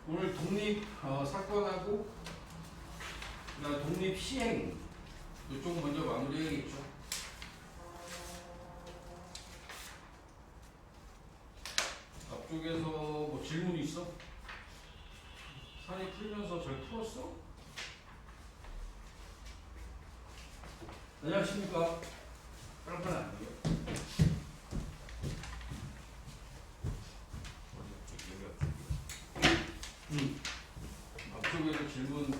오늘 독립 사건하고 그다음 독립 시행 이쪽 먼저 마무리해야겠죠. 앞쪽에서 뭐 질문 있어? 산이 풀면서 잘 풀었어? 안녕하십니까? 빨리빨리 안 돼요? 앞쪽에서 질문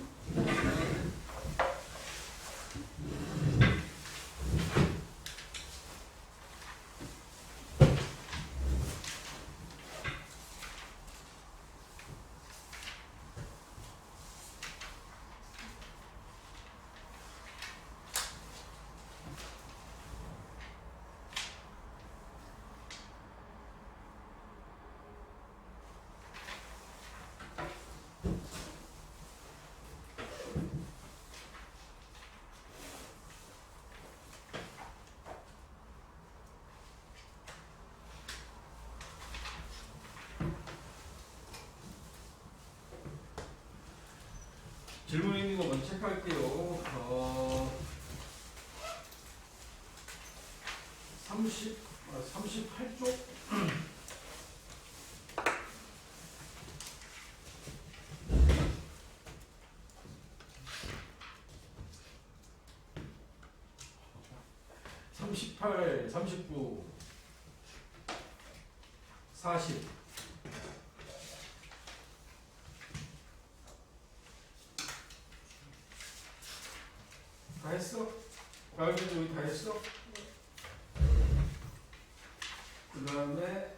질문 있는 거 먼저 체크할게요. 38쪽? (38) (39) (40) 다 했어? 가을이도 여기 다 했어? 그 다음에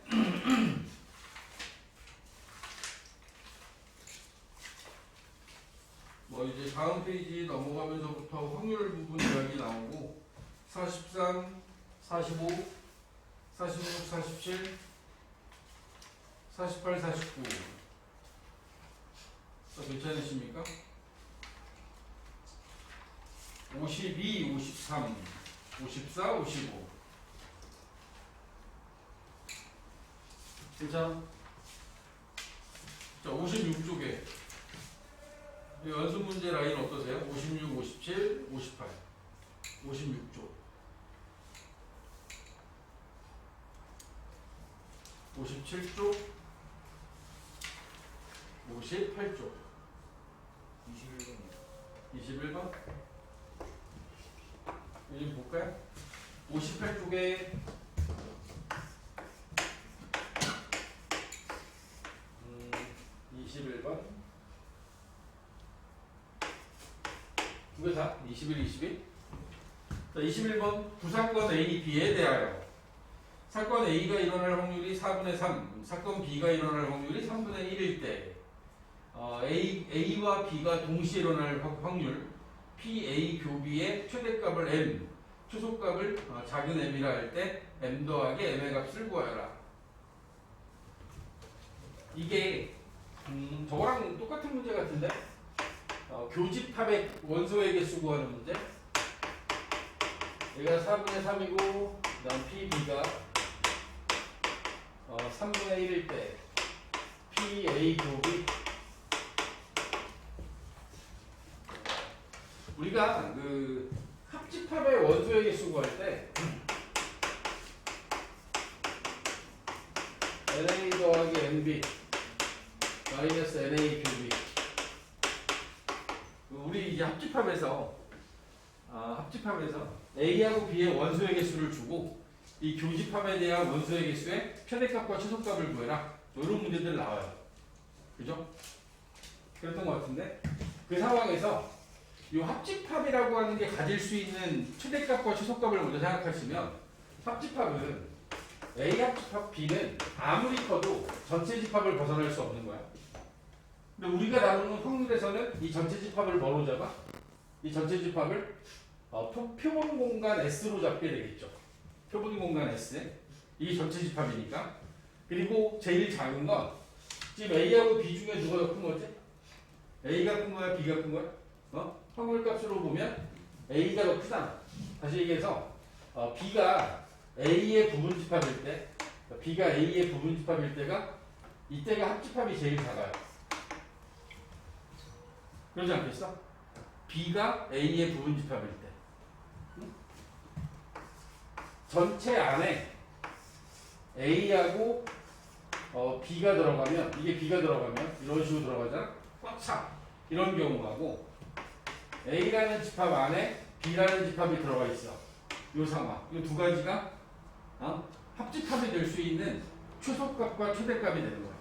뭐 이제 다음 페이지 넘어가면서부터 확률 부분 이야기 나오고 43, 45, 46, 47, 48, 49 괜찮으십니까? 52, 53, 54, 55 괜찮아? 자, 56쪽에 연습 문제 라인 어떠세요? 56, 57, 58 56쪽 57쪽 58쪽 21번 여기 볼까요? 58쪽에 21번 두 개 다? 21, 22 자, 21번 부사건 A, B에 대하여 사건 A가 일어날 확률이 4분의 3 사건 B가 일어날 확률이 3분의 1일 때 A와 B가 동시에 일어날 확률 PA 교비의 최대값을 M 최소값을 작은 m이라 할 때 m 더하기 m의 값을 구하여라. 이게 저거랑 똑같은 문제 같은데 교집합의 원소의 개수 구하는 문제 얘가 4분의 3이고 그 다음 PB가 3분의 1일 때 PA 교비 우리가 그 합집합의 원소의 개수 구할 때 NA 더하기 NB 마이너스 NA 교비 우리 이제 합집합에서 A하고 B의 원소의 개수를 주고 이 교집합에 대한 원소의 개수의 최대값과 최소값을 구해라 이런 문제들 나와요. 그죠? 그랬던 것 같은데 그 상황에서 이 합집합이라고 하는 게 가질 수 있는 최대값과 최소값을 먼저 생각하시면 합집합은 A 합집합 B는 아무리 커도 전체 집합을 벗어날 수 없는 거야. 근데 우리가 나누는 확률에서는 이 전체 집합을 뭐로 잡아? 이 전체 집합을 표본 공간 S로 잡게 되겠죠. 표본 공간 S 이 전체 집합이니까. 그리고 제일 작은 건 지금 A하고 B 중에 누가 더 큰 거지? A가 큰 거야? B가 큰 거야? 확률값으로 보면 A가 더 크잖아. 다시 얘기해서 B가 A의 부분집합일 때 B가 A의 부분집합일 때가 이때가 합집합이 제일 작아요. 그러지 않겠어? B가 A의 부분집합일 때. 응? 전체 안에 A하고 B가 들어가면, 이게 B가 들어가면 이런 식으로 들어가잖아? 꽉 차. 이런 경우하고 A라는 집합 안에 B라는 집합이 들어가 있어. 이 상황. 이 두 가지가 합집합이 될 수 있는 최소값과 최대값이 되는 거야.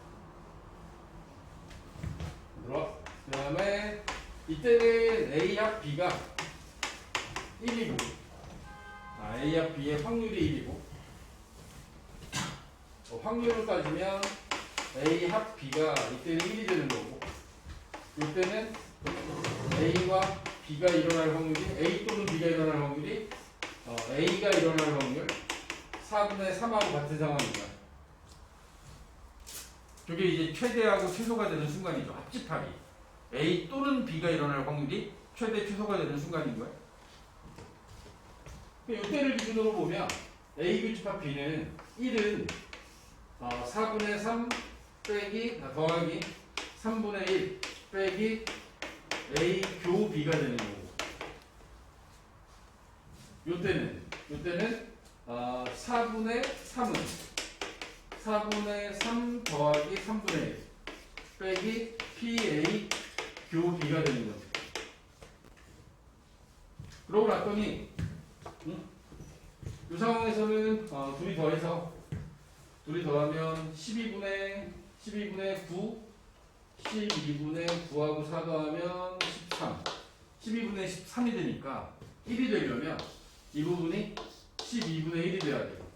들어. 그 다음에 이때는 A 합 B가 1이고 A 합 B의 확률이 1이고 확률을 따지면 A 합 B가 이때는 1이 되는 거고 이때는 A와 B가 일어날 확률이 A 또는 B가 일어날 확률이 A가 일어날 확률 4분의 3하고 같은 상황인 거야. 그게 이제 최대하고 최소가 되는 순간이죠. 합집합이. A 또는 B가 일어날 확률이 최대 최소가 되는 순간인 거야. 이때를 기준으로 보면 A 교집합 B는 1은 4분의 3 빼기 더하기 3분의 1 빼기 A 교 B가 되는 거고 요때는 4분의 3은 4분의 3 더하기 3분의 1 빼기 PA 교 B가 되는 거죠. 그러고 났더니 이 상황에서는 둘이 더하면 12분의 9 12분의 9하고 4 더하면 13 12분의 13이 되니까 1이 되려면 이 부분이 12분의 1이 돼야 돼요.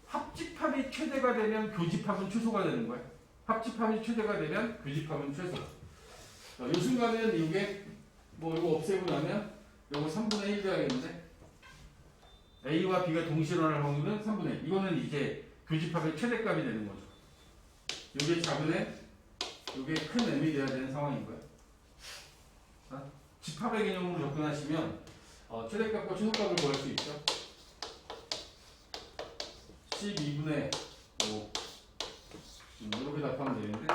합집합이 최대가 되면 교집합은 최소가 되는 거예요. 합집합이 최대가 되면 교집합은 최소. 이 순간은 이게 이거 없애고 나면 이거 3분의 1 돼야겠는데 A와 B가 동시에 일어날 확률은 3분의 1. 이거는 이제 교집합의 최대값이 되는 거죠. 이게 작은 M, 이게 큰 M이 돼야 되는 상황인 거예요. 집합의 개념으로 접근하시면 최대값과 최소값을 구할 수 있죠. 12분의 5 이렇게 답하면 되는데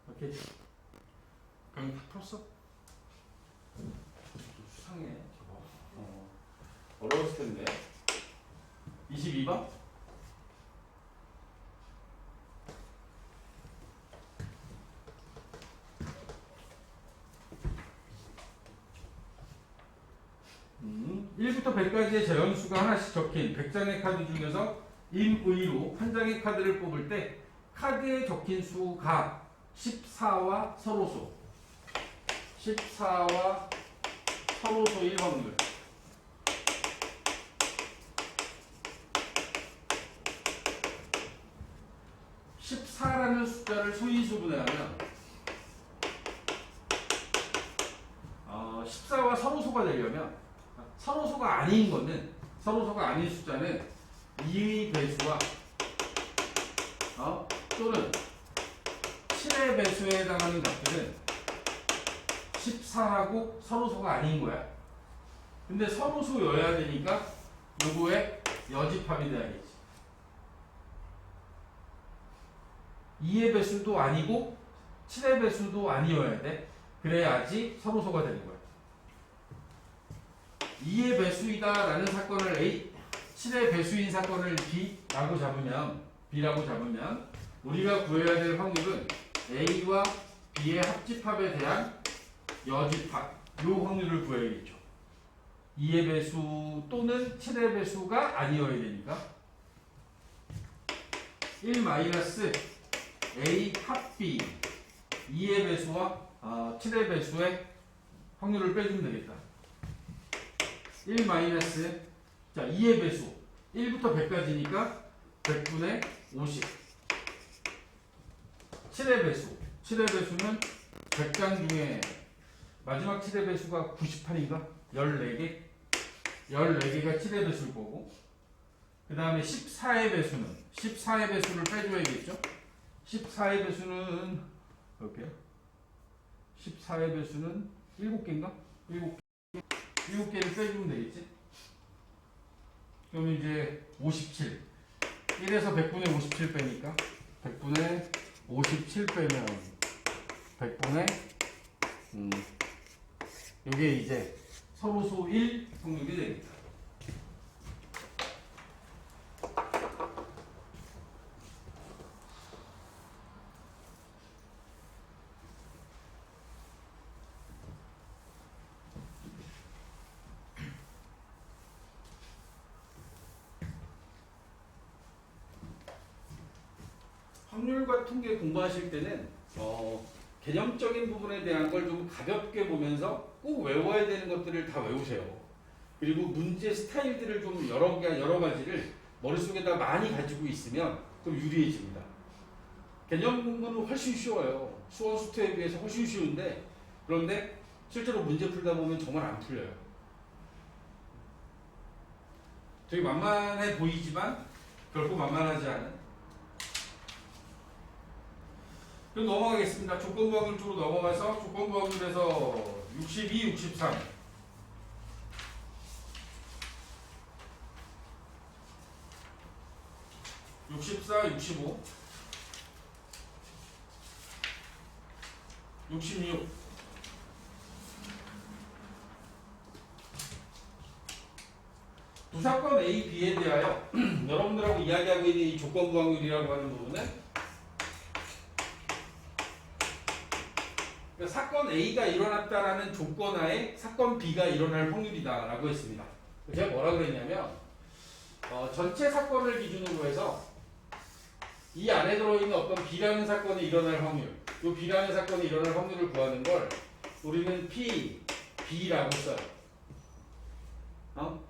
오케이. 그럼 다 풀었어? 수상해 저거. 어려웠을 텐데. 22번? 음, 1부터 100까지의 재현수가 하나씩 적힌 100장의 카드 중에서 임의로 한 장의 카드를 뽑을 때 카드에 적힌 수가 14와 서로소 14와 서로소 1확률 14라는 숫자를 소인수분해하면 14와 서로소가 되려면 서로소가 아닌 숫자는 2의 배수와 또는 7의 배수에 해당하는 값들은 14하고 서로소가 아닌 거야. 근데 서로소여야 되니까 요거에 여집합이 돼야겠지. 2의 배수도 아니고 7의 배수도 아니어야 돼. 그래야지 서로소가 되는 거야. 2의 배수이다 라는 사건을 A, 7의 배수인 사건을 B라고 잡으면 우리가 구해야 될 확률은 A와 B의 합집합에 대한 여집합 요 확률을 구해야겠죠. 2의 배수 또는 7의 배수가 아니어야 되니까 1 마이너스 A 합 B 2의 배수와 7의 배수의 확률을 빼주면 되겠다. 1 마이너스 2의 배수 1부터 100까지니까 100분의 50 7의 배수는 100장 중에 마지막 7의 배수가 98인가? 14개? 14개가 7의 배수일 거고 그 다음에 14의 배수를 빼줘야겠죠? 14의 배수는 이렇게 14의 배수는 7개인가? 7개를 빼주면 되겠지? 그럼 이제 57 1에서 100분의 57 빼니까 100분의 57 빼면 100분의 이게 이제 서로소 1 확률이 됩니다. 확률과 통계 공부하실 때는 개념적인 부분에 대한 걸 좀 가볍게 보면서 꼭 외워야 되는 것들을 다 외우세요. 그리고 문제 스타일들을 좀 여러 가지를 머릿속에다 많이 가지고 있으면 좀 유리해집니다. 개념 공부는 훨씬 쉬워요. 수원 수투에 비해서 훨씬 쉬운데, 그런데 실제로 문제 풀다 보면 정말 안 풀려요. 되게 만만해 보이지만 결코 만만하지 않은. 그럼 넘어가겠습니다. 조건부 확률 쪽으로 넘어가서 조건부 확률에서 62, 63 64, 65 66 두 사건 A, B에 대하여 여러분들하고 이야기하고 있는 이 조건부 확률이라고 하는 부분은 사건 A가 일어났다라는 조건하에 사건 B가 일어날 확률이다라고 했습니다. 제가 뭐라 그랬냐면 전체 사건을 기준으로 해서 이 안에 들어있는 어떤 B라는 사건이 일어날 확률, 이 B라는 사건이 일어날 확률을 구하는 걸 우리는 P, B라고 써요.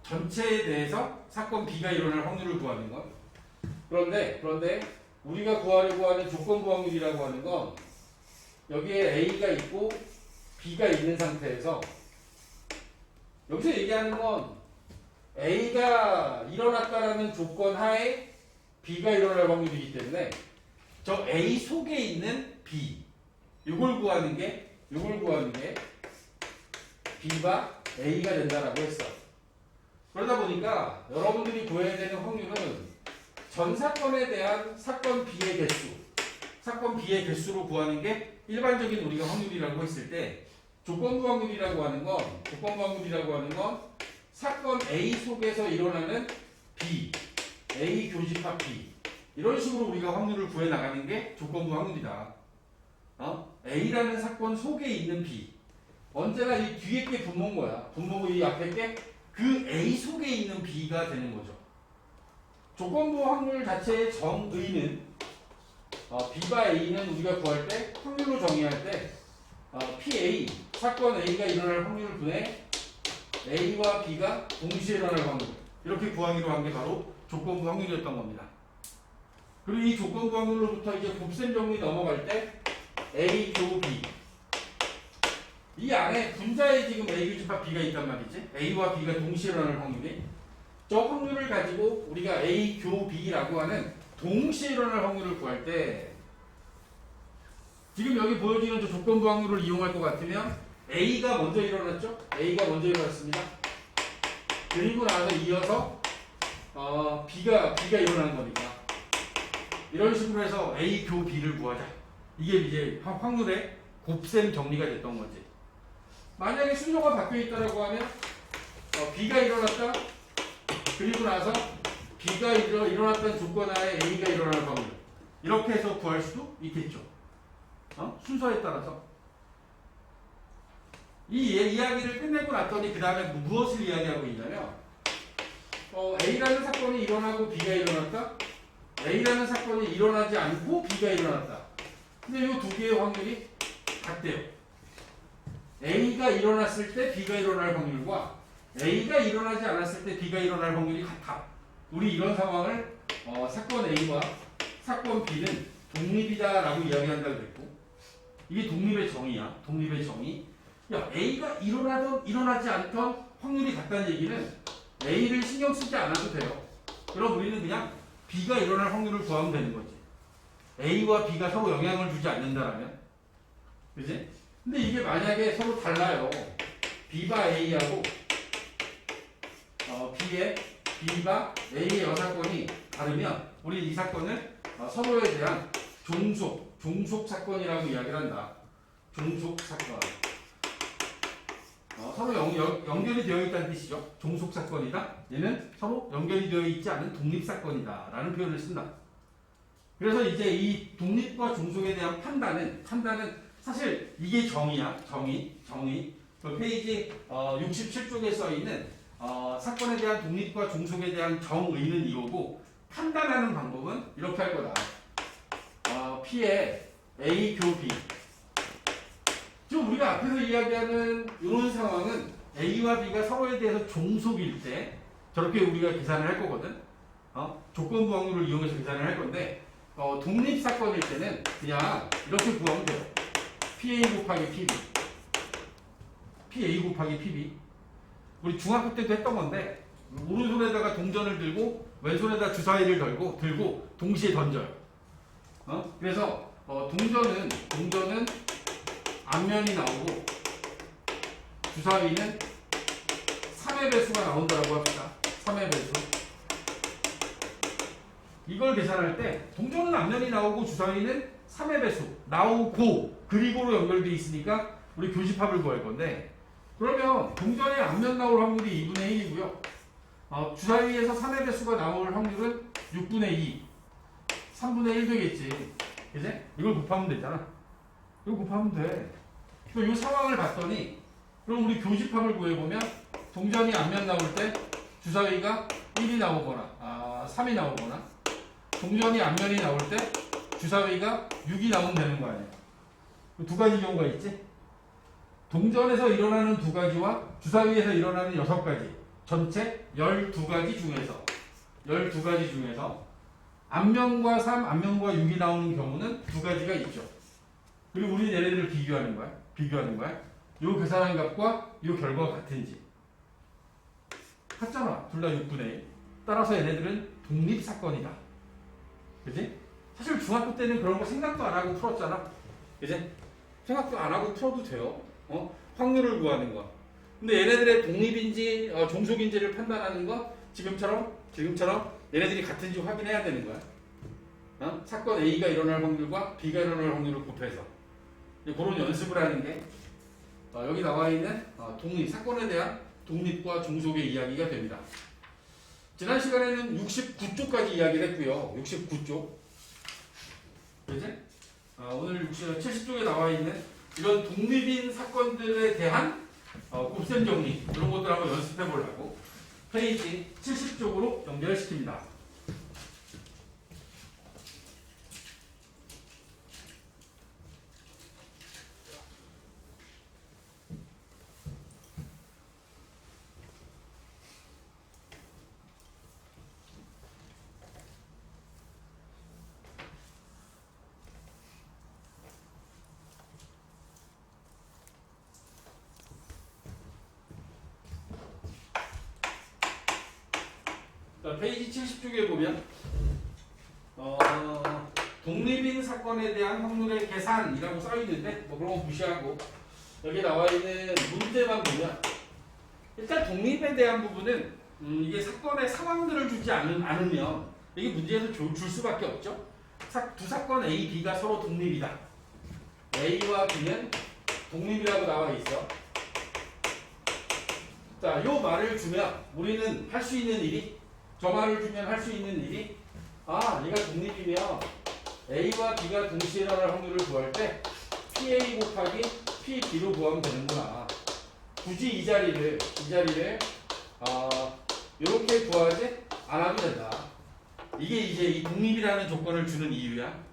전체에 대해서 사건 B가 일어날 확률을 구하는 것. 그런데 우리가 구하려고 하는 조건부 확률이라고 하는 건 여기에 A가 있고 B가 있는 상태에서 여기서 얘기하는 건 A가 일어났다라는 조건 하에 B가 일어날 확률이기 때문에 저 A 속에 있는 B 이걸 구하는 게 B가 A가 된다라고 했어. 그러다 보니까 여러분들이 구해야 되는 확률은 전 사건에 대한 사건 B의 개수, 사건 B의 개수로 구하는 게 일반적인 우리가 확률이라고 했을 때 조건부 확률이라고 하는 건 사건 A 속에서 일어나는 B, A 교집합 B 이런 식으로 우리가 확률을 구해 나가는 게 조건부 확률이다. A라는 사건 속에 있는 B 언제나 이 뒤에 게 분모인 거야. 분모고 이 앞에 게 그 A 속에 있는 B가 되는 거죠. 조건부 확률 자체의 정의는 B와 A는 우리가 구할 때 확률로 정의할 때 PA 사건 A가 일어날 확률 분의 A와 B가 동시에 일어날 확률 이렇게 구하기로 한 게 바로 조건부 확률이었던 겁니다. 그리고 이 조건부 확률로부터 이제 곱셈 정리 넘어갈 때 A 교 B 이 안에 분자에 지금 A 교집합 B가 있단 말이지. A와 B가 동시에 일어날 확률이 저 확률을 가지고 우리가 A 교 B라고 하는 동시에 일어날 확률을 구할 때 지금 여기 보여지는 저 조건부 확률을 이용할 것 같으면 A가 먼저 일어났죠? A가 먼저 일어났습니다. 그리고 나서 이어서 B가 일어나는 거니까 이런 식으로 해서 A 교 B를 구하자. 이게 이제 확률의 곱셈 정리가 됐던 거지. 만약에 순서가 바뀌어 있다라고 하면 B가 일어났다. 그리고 나서 B가 일어났던 조건하에 A가 일어날 확률 이렇게 해서 구할 수도 있겠죠. 순서에 따라서 이 이야기를 끝내고 났더니 그 다음에 무엇을 이야기하고 있냐면 A라는 사건이 일어나고 B가 일어났다. A라는 사건이 일어나지 않고 B가 일어났다. 근데 이 두 개의 확률이 같대요. A가 일어났을 때 B가 일어날 확률과 A가 일어나지 않았을 때 B가 일어날 확률이 같아. 우리 이런 상황을 사건 A와 사건 B는 독립이다라고 이야기한다고 그랬고 이게 독립의 정의야. 독립의 정의. 야, A가 일어나든 일어나지 않던 확률이 같다는 얘기는 A를 신경 쓰지 않아도 돼요. 그럼 우리는 그냥 B가 일어날 확률을 구하면 되는 거지. A와 B가 서로 영향을 주지 않는다라면. 그지? 근데 이게 만약에 서로 달라요. B가 A하고 B가 A의 여사건이 다르면 우리 이 사건을 서로에 대한 종속 종속 사건이라고 이야기를 한다. 종속 사건. 서로 연결이 되어 있다는 뜻이죠. 종속 사건이다. 얘는 서로 연결이 되어 있지 않은 독립 사건이다. 라는 표현을 쓴다. 그래서 이제 이 독립과 종속에 대한 판단은 사실 이게 정의야. 정의. 그 페이지 67쪽에 써 있는 사건에 대한 독립과 종속에 대한 정의는 이거고 판단하는 방법은 이렇게 할 거다. P의 A 교 B. 지금 우리가 앞에서 이야기하는 이런 상황은 A와 B가 서로에 대해서 종속일 때 저렇게 우리가 계산을 할 거거든. 조건부 확률을 이용해서 계산을 할 건데 독립 사건일 때는 그냥 이렇게 구하면 돼요. PA 곱하기 PB. PA 곱하기 PB. 우리 중학교 때도 했던 건데 오른손에다가 동전을 들고 왼손에다 주사위를 들고 동시에 던져요. 그래서 동전은 앞면이 나오고 주사위는 3의 배수가 나온다고 합시다. 3의 배수. 이걸 계산할 때 동전은 앞면이 나오고 주사위는 3의 배수 나오고 그리고로 연결되어 있으니까 우리 교집합을 구할 건데 그러면 동전의 앞면 나올 확률이 2분의 1이고요. 주사위에서 3의 배수가 나올 확률은 6분의 2. 3분의 1 되겠지. 그지? 이걸 곱하면 되잖아. 이거 곱하면 돼. 이 상황을 봤더니 그럼 우리 교집합을 구해보면 동전이 앞면 나올 때 주사위가 1이 나오거나 3이 나오거나 동전이 앞면이 나올 때 주사위가 6이 나오면 되는 거 아니야. 두 가지 경우가 있지. 동전에서 일어나는 두 가지와 주사위에서 일어나는 6가지 전체 12가지 중에서 앞면과 3, 앞면과 6이 나오는 경우는 두 가지가 있죠. 그리고 우리 얘네들을 비교하는 거야. 요 계산한 값과 요 결과가 같은지. 같잖아. 둘 다 6분의 1. 따라서 얘네들은 독립사건이다. 그치? 사실 중학교 때는 그런 거 생각도 안 하고 풀었잖아. 그치? 생각도 안 하고 풀어도 돼요. 확률을 구하는 거. 근데 얘네들의 독립인지 종속인지를 판단하는 거 지금처럼 얘네들이 같은지 확인해야 되는 거야. 사건 A가 일어날 확률과 B가 일어날 확률을 곱해서 그런 연습을 하는 게 여기 나와 있는 사건에 대한 독립과 종속의 이야기가 됩니다. 지난 시간에는 69쪽까지 이야기를 했고요. 69쪽. 그치? 오늘 70쪽에 나와 있는 이런 독립인 사건들에 대한 곱셈 정리 이런 것들 한번 연습해 보려고 페이지 70쪽으로 연결시킵니다. 페이지 70쪽에 보면 독립인 사건에 대한 확률의 계산이라고 써 있는데 그런 거 무시하고 여기 나와 있는 문제만 보면 일단 독립에 대한 부분은 이게 사건의 상황들을 주지 않으면 이게 문제에서 줄 수밖에 없죠. 두 사건 A, B가 서로 독립이다. A와 B는 독립이라고 나와 있어. 자, 요 말을 주면 우리는 할 수 있는 일이 저 말을 주면 할 수 있는 일이 얘가 독립이면 A와 B가 동시에 일어날 확률을 구할 때 PA 곱하기 PB로 구하면 되는구나. 굳이 이 자리를 이렇게 구하지 않아도 된다. 이게 이제 이 독립이라는 조건을 주는 이유야.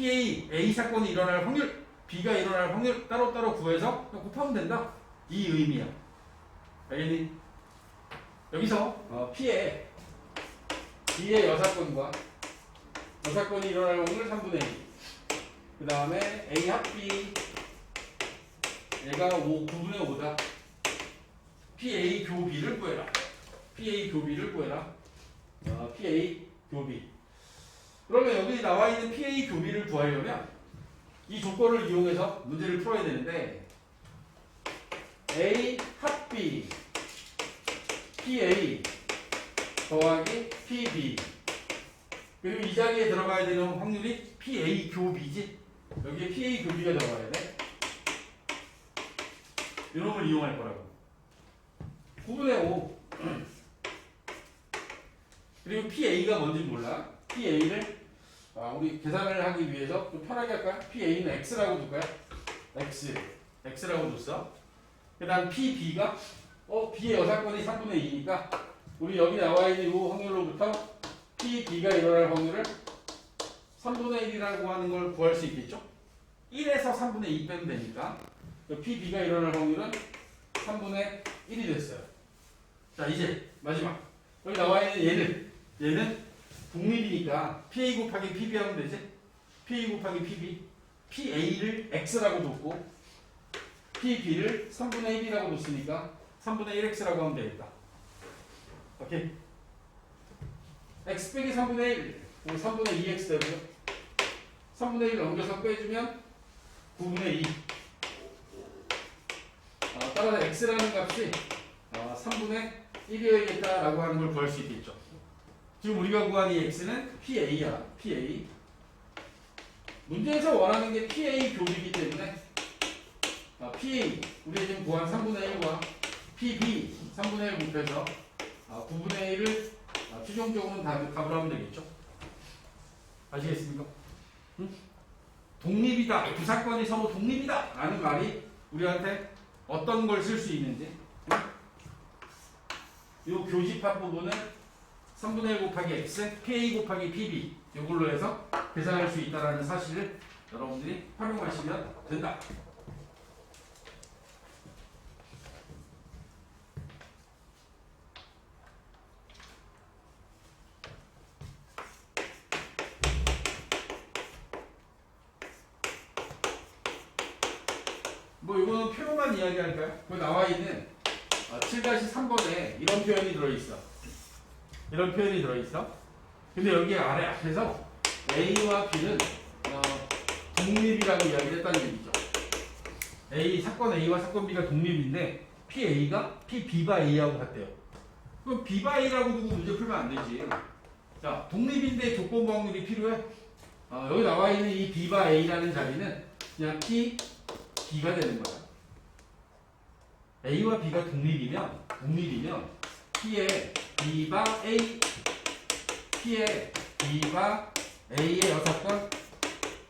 A 사건이 일어날 확률, B가 일어날 확률 따로따로 구해서 곱하면 된다. 이 의미야. 알겠니? 여기서 B의 여사건이 일어날 확률 3분의 2. 그 다음에 A 합 B 얘가 9분의 5다. PA 교비를 구해라. PA 교비. 그러면 여기 나와 있는 PA 교비를 구하려면 이 조건을 이용해서 문제를 풀어야 되는데 A 합 B PA 더하기 PB 그리고 이 자리에 들어가야 되는 확률이 PA 교비지. 여기에 PA 교비가 들어가야 돼. 이런 걸 이용할 거라고. 9분의 5. 그리고 PA가 뭔지 몰라. PA를 우리 계산을 하기 위해서 좀 편하게 할까요? PA는 X라고 둘까요? X라고 줬어. 그 다음 PB가 B의 여사건이 3분의 2니까 우리 여기 나와 있는 이 확률로부터 PB가 일어날 확률을 3분의 1이라고 하는 걸 구할 수 있겠죠? 1에서 3분의 2 빼면 되니까 PB가 일어날 확률은 3분의 1이 됐어요. 자, 이제 마지막. 여기 나와 있는 얘는 독립이니까 PA 곱하기 PB 하면 되지? PA 곱하기 PB. PA를 X라고 줬고 PB를 3분의 1이라고 줬으니까 3분의 1X라고 하면 되겠다. 오케이. X 빼기 3분의 1. 3분의 2X 되고요. 3분의 1 넘겨서 빼주면 9분의 2. 따라서 X라는 값이 3분의 1이어야겠다라고 하는 걸 구할 수 있겠죠. 지금 우리가 구한 이 X는 PA야. PA. 문제에서 원하는 게 PA 교비이기 때문에 PA, 우리가 지금 구한 3분의 1과 PB 3분의 1 곱해서 9분의 1을 최종적으로는 답을 하면 되겠죠. 아시겠습니까? 응? 독립이다. 두 사건이 서로 독립이다. 라는 말이 우리한테 어떤 걸 쓸 수 있는지. 응? 이 교집합 부분은 3분의 1 곱하기 X, PA 곱하기 PB 이걸로 해서 계산할 수 있다는 사실을 여러분들이 활용하시면 된다. 뭐 이거는 표현만 이야기할까요? 그 나와 있는 7-3번에 이런 표현이 들어있어. 이런 표현이 들어있어. 근데 여기 아래 앞에서 A와 B는 독립이라고 이야기를 했다는 얘기죠. 사건 A와 사건 B가 독립인데 PA가 PB바 A하고 같대요. 그럼 B바 A라고 두고 문제 풀면 안 되지. 자, 독립인데 조건부 확률이 필요해. 여기 나와 있는 이 B바 A라는 자리는 그냥 B가 되는 거야. A와 B가 독립이면 P의 B바 A, P의 B바 A의 여사건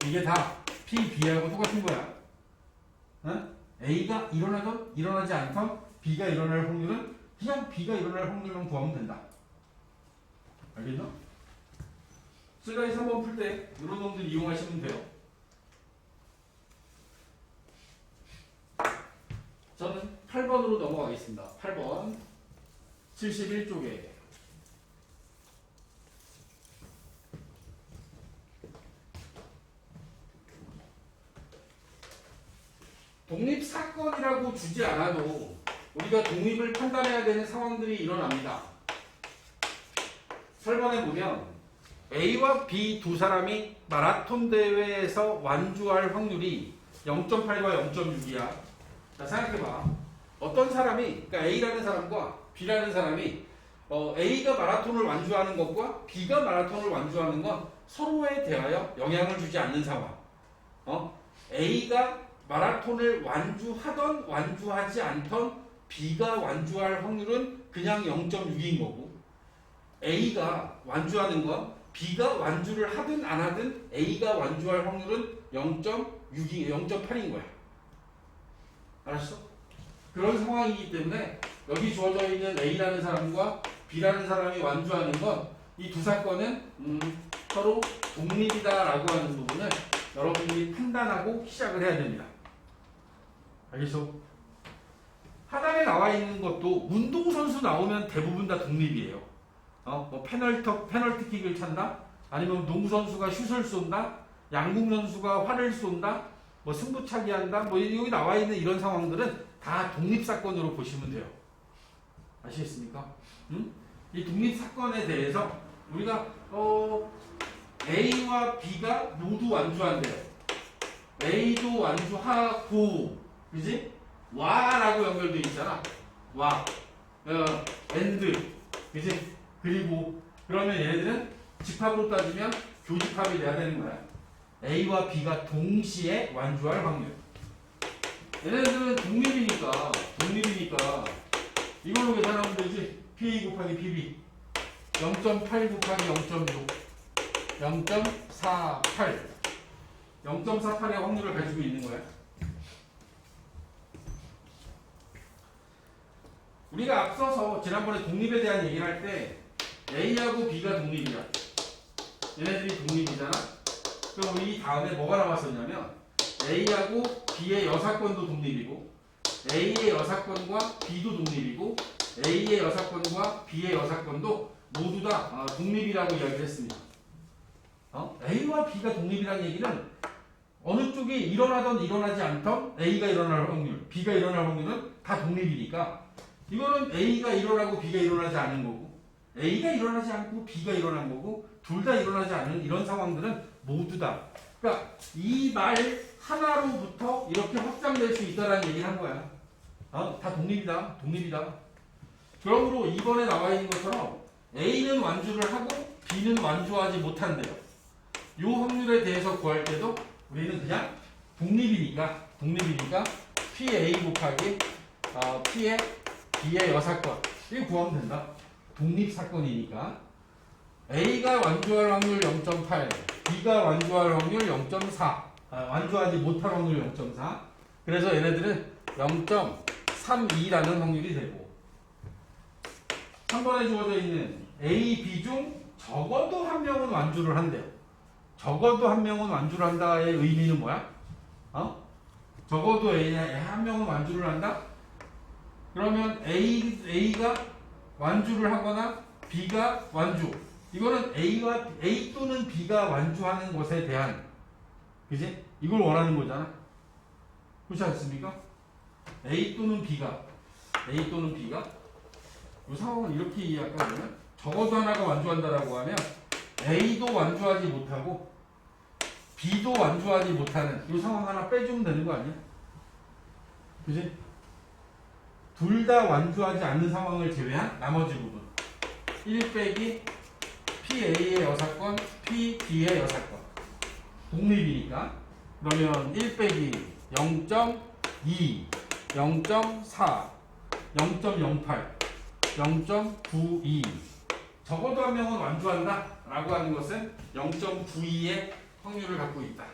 이게 다 P, B하고 똑같은 거야. 응? A가 일어나건 일어나지 않건 B가 일어날 확률은 그냥 B가 일어날 확률만 구하면 된다. 알겠죠? 7-3번 풀 때 이런 놈들 이용하시면 돼요. 저는 8번으로 넘어가겠습니다. 8번 71쪽에 독립사건이라고 주지 않아도 우리가 독립을 판단해야 되는 상황들이 일어납니다. 설명해 보면 A와 B 두 사람이 마라톤 대회에서 완주할 확률이 0.8과 0.6이야. 자, 생각해봐. 어떤 사람이, 그러니까 A라는 사람과 B라는 사람이 A가 마라톤을 완주하는 것과 B가 마라톤을 완주하는 건 서로에 대하여 영향을 주지 않는 상황. A가 마라톤을 완주하던 완주하지 않던 B가 완주할 확률은 그냥 0.6인 거고 A가 완주하는 건 B가 완주를 하든 안 하든 A가 완주할 확률은 0.8인 거야. 알았어? 그런 상황이기 때문에 여기 주어져 있는 A라는 사람과 B라는 사람이 완주하는 건 이 두 사건은 서로 독립이다라고 하는 부분을 여러분들이 판단하고 시작을 해야 됩니다. 알겠어? 하단에 나와 있는 것도 운동선수 나오면 대부분 다 독립이에요. 뭐 페널티킥을 찬다? 아니면 농구선수가 슛을 쏜다? 양궁선수가 활을 쏜다? 뭐 승부차기 한다? 뭐 여기 나와 있는 이런 상황들은 다 독립사건으로 보시면 돼요. 아시겠습니까? 이 독립사건에 대해서 우리가 A와 B가 모두 완주한대요. A도 완주하고, 그지? 와라고 연결되어 있잖아. 와, and, 그지? 그리고 그러면 얘네들은 집합으로 따지면 교집합이 돼야 되는 거야. A와 B가 동시에 완주할 확률. 얘네들은 독립이니까 이걸로 계산하면 되지. PA 곱하기 PB 0.8 곱하기 0.6 0.48 0.48의 확률을 가지고 있는 거야. 우리가 앞서서 지난번에 독립에 대한 얘기를 할 때 A하고 B가 독립이야. 얘네들이 독립이잖아. 그럼 우리 다음에 뭐가 나왔었냐면 A하고 B의 여사건도 독립이고 A의 여사건과 B도 독립이고 A의 여사건과 B의 여사건도 모두 다 독립이라고 이야기를 했습니다. A와 B가 독립이라는 얘기는 어느 쪽이 일어나든 일어나지 않던 A가 일어날 확률, B가 일어날 확률은 다 독립이니까 이거는 A가 일어나고 B가 일어나지 않은 거고 A가 일어나지 않고 B가 일어난 거고 둘 다 일어나지 않는 이런 상황들은 모두 다 그러니까 이 말 하나로부터 이렇게 확장될 수 있다라는 얘기를 한 거야. 다 독립이다. 그러므로 이번에 나와 있는 것처럼 A는 완주를 하고 B는 완주하지 못한대요. 이 확률에 대해서 구할 때도 우리는 그냥 독립이니까 PA 곱하기 P의 B의 여사건 이거 구하면 된다. 독립사건이니까 A가 완주할 확률 0.8 B가 완주할 확률 0.4 완주하지 못할 확률 0.4 그래서 얘네들은 0.32라는 확률이 되고 3번에 주어져 있는 A, B 중 적어도 한 명은 완주를 한대요. 적어도 한 명은 완주를 한다의 의미는 뭐야? 적어도 한 명은 완주를 한다? 그러면 A가 완주를 하거나 B가 완주. 이거는 A 또는 B가 완주하는 것에 대한, 그지? 이걸 원하는 거잖아. 그렇지 않습니까? A 또는 B가. 이 상황을 이렇게 이해할까 그러면 적어도 하나가 완주한다라고 하면 A도 완주하지 못하고 B도 완주하지 못하는 이 상황 하나 빼주면 되는 거 아니야? 그지? 둘 다 완주하지 않는 상황을 제외한 나머지 부분 1 빼기 PA의 여사건, PB의 여사건 독립이니까 그러면 1 빼기 0.2 0.4 0.08 0.92 적어도 한 명은 완주한다 라고 하는 것은 0.92의 확률을 갖고 있다.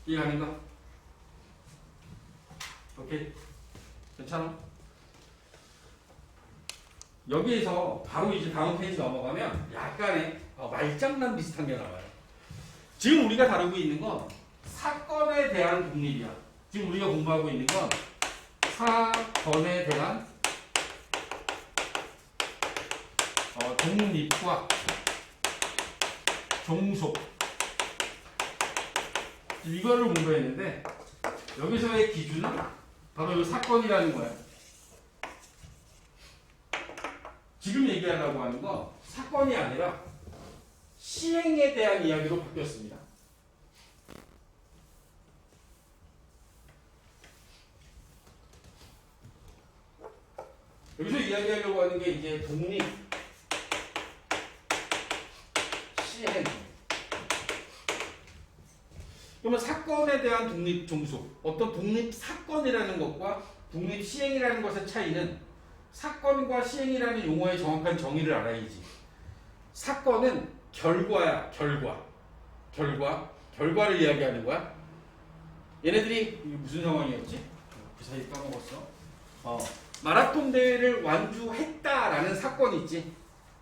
이해가는가? 오케이? 괜찮아? 여기에서 바로 이제 다음 페이지 넘어가면 약간의 말장난 비슷한 게 나와요. 지금 우리가 다루고 있는 건 사건에 대한 독립이야. 지금 우리가 공부하고 있는 건 사건에 대한 독립과 종속 이거를 공부했는데 여기서의 기준은 바로 이 사건이라는 거야. 지금 얘기하려고 하는 건 사건이 아니라 시행에 대한 이야기로 바뀌었습니다. 여기서 이야기하려고 하는 게 이제 독립, 시행. 그러면 사건에 대한 독립 종속, 어떤 독립 사건이라는 것과 독립 시행이라는 것의 차이는 사건과 시행이라는 용어의 정확한 정의를 알아야지. 사건은 결과야, 결과를 이야기하는 거야. 얘네들이 무슨 상황이었지? 그 사이 까먹었어. 마라톤 대회를 완주했다라는 사건이 있지.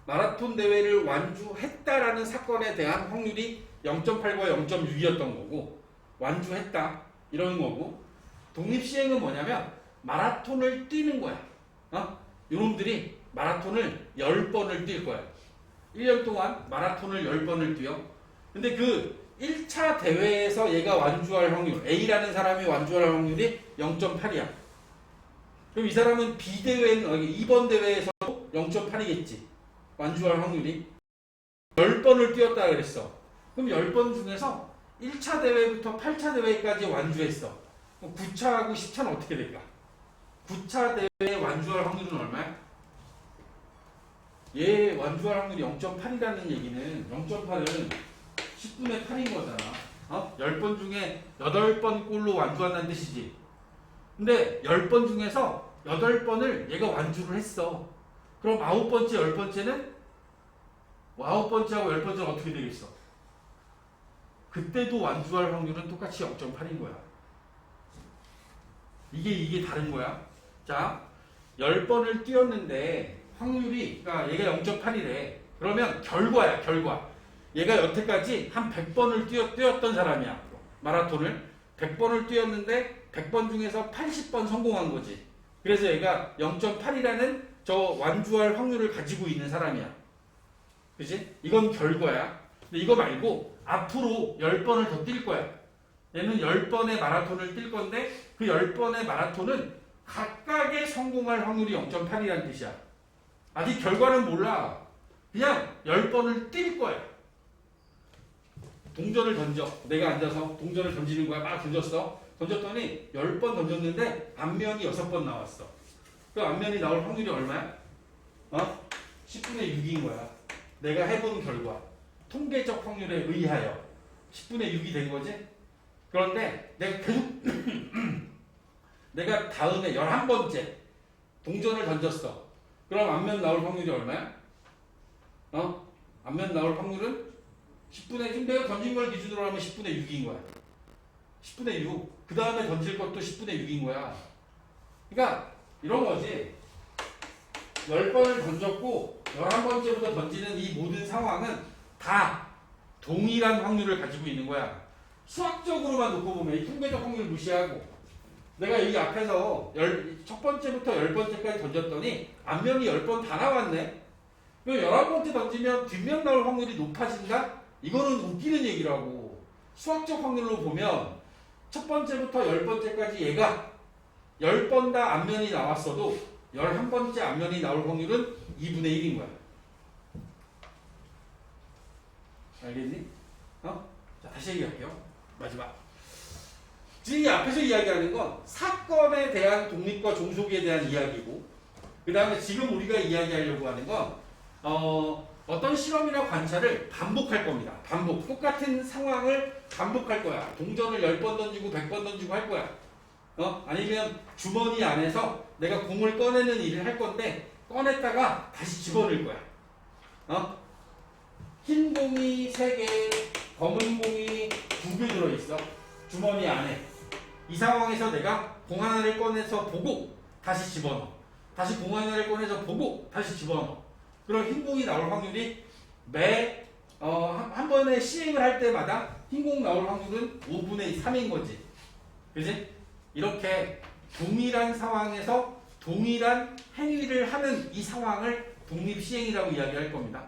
마라톤 대회를 완주했다라는 사건에 대한 확률이 0.8과 0.6이었던 거고 완주했다 이런 거고 독립시행은 뭐냐면 마라톤을 뛰는 거야. 이놈들이 마라톤을 10번을 뛸 거야. 1년 동안 마라톤을 10번을 뛰어. 근데 그 1차 대회에서 얘가 완주할 확률 A라는 사람이 완주할 확률이 0.8이야. 그럼 이 사람은 B대회는 2번 대회에서도 0.8이겠지. 완주할 확률이 10번을 뛰었다 그랬어. 그럼 10번 중에서 1차 대회부터 8차 대회까지 완주했어. 그럼 9차하고 10차는 어떻게 될까? 9차 대회에 완주할 확률은 얼마야? 얘 완주할 확률이 0.8이라는 얘기는 0.8은 10분의 8인 거잖아. 10번 중에 8번 꼴로 완주한다는 뜻이지. 근데 10번 중에서 8번을 얘가 완주를 했어. 그럼 9번째, 10번째는 9번째하고 10번째는 어떻게 되겠어? 그때도 완주할 확률은 똑같이 0.8인 거야. 이게 다른 거야. 자, 10번을 뛰었는데 확률이, 그러니까 얘가 0.8이래. 그러면 결과야, 결과. 얘가 여태까지 한 100번을 뛰었던 사람이야. 마라톤을. 100번을 뛰었는데 100번 중에서 80번 성공한 거지. 그래서 얘가 0.8이라는 저 완주할 확률을 가지고 있는 사람이야. 그지? 이건 결과야. 근데 이거 말고 앞으로 10번을 더 뛸 거야. 얘는 10번의 마라톤을 뛸 건데 그 10번의 마라톤은 각각의 성공할 확률이 0.8이라는 뜻이야. 아직 결과는 몰라. 그냥 10번을 뛸 거야. 동전을 던져. 내가 앉아서 동전을 던지는 거야. 막 던졌어. 던졌더니 10번 던졌는데 앞면이 6번 나왔어. 그 앞면이 나올 확률이 얼마야? 10분의 6인 거야. 내가 해본 결과. 통계적 확률에 의하여 10분의 6이 된 거지? 그런데 내가 계속 내가 다음에 11번째 동전을 던졌어. 그럼 앞면 나올 확률이 얼마야? 앞면 나올 확률은 10분의, 지금 내가 던진 걸 기준으로 하면 10분의 6인 거야. 10분의 6. 그 다음에 던질 것도 10분의 6인 거야. 그러니까 이런 거지. 10번을 던졌고 11번째부터 던지는 이 모든 상황은 다 동일한 확률을 가지고 있는 거야. 수학적으로만 놓고 보면 이 통계적 확률을 무시하고 내가 이 앞에서 첫 번째부터 10번째까지 던졌더니 앞면이 10번 다 나왔네. 11번째 던지면 뒷면 나올 확률이 높아진다? 이거는 웃기는 얘기라고. 수학적 확률로 보면 첫 번째부터 10번째까지 얘가 10번 다 앞면이 나왔어도 11번째 앞면이 나올 확률은 2분의 1인 거야. 알겠니? 자, 다시 얘기할게요. 마지막. 지금 이 앞에서 이야기하는 건 사건에 대한 독립과 종속에 대한 이야기고, 그 다음에 지금 우리가 이야기하려고 하는 건 어떤 실험이나 관찰을 반복할 겁니다. 반복. 똑같은 상황을 반복할 거야. 동전을 10번 던지고 100번 던지고 할 거야. 아니면 주머니 안에서 내가 공을 꺼내는 일을 할 건데 꺼냈다가 다시 집어넣을 거야. 흰 공이 3개, 검은 공이 2개 들어있어. 주머니 안에. 이 상황에서 내가 공 하나를 꺼내서 보고 다시 집어넣어. 다시 공 하나를 꺼내서 보고 다시 집어넣어. 그럼 흰 공이 나올 확률이 한 번에 시행을 할 때마다 흰 공 나올 확률은 5분의 3인 거지. 그지? 이렇게 동일한 상황에서 동일한 행위를 하는 이 상황을 독립시행이라고 이야기할 겁니다.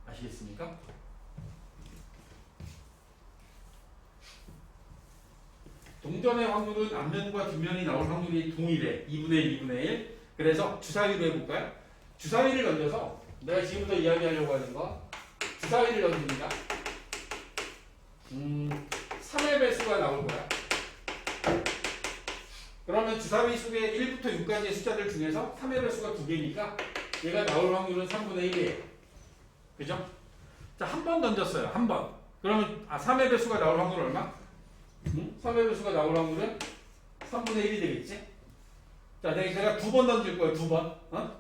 아시겠습니까? 동전의 확률은 앞면과 뒷면이 나올 확률이 동일해. 2분의 1, 2분의 1. 그래서 주사위로 해볼까요? 주사위를 던져서 내가 지금부터 이야기하려고 하는 거 주사위를 던집니다. 3의 배수가 나올 거야. 그러면 주사위 속에 1부터 6까지의 숫자들 중에서 3의 배수가 2개니까 얘가 나올 확률은 3분의 1이에요. 그죠? 자, 한 번 던졌어요. 한 번. 그러면 3의 배수가 나올 확률 얼마? 3의 배수가 나올 확률은 3분의 1이 되겠지? 자, 내가 2번 던질 거야. 2번.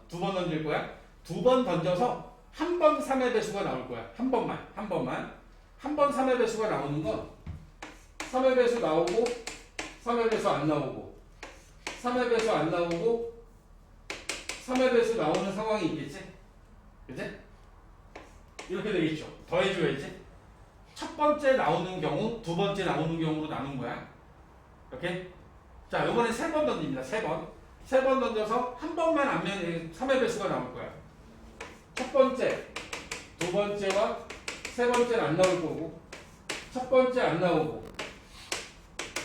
2번 던질 거야. 2번 던져서 한 번 3의 배수가 나올 거야. 한 번만. 한 번만. 한 번 3의 배수가 나오는 건 3의 배수 나오고 3의 배수 안 나오고 3의 배수 안 나오고 3의 배수 나오는 상황이 있겠지? 그치? 이렇게 되겠죠. 더해줘야지. 첫 번째 나오는 경우, 두 번째 나오는 경우로 나눈 거야. 이렇게. 자, 요번에 3번 던집니다. 3번. 3번 던져서 한 번만 앞면에 3의 배수가 나올 거야. 첫 번째, 두 번째와 세 번째는 안 나올 거고, 첫 번째 안 나오고,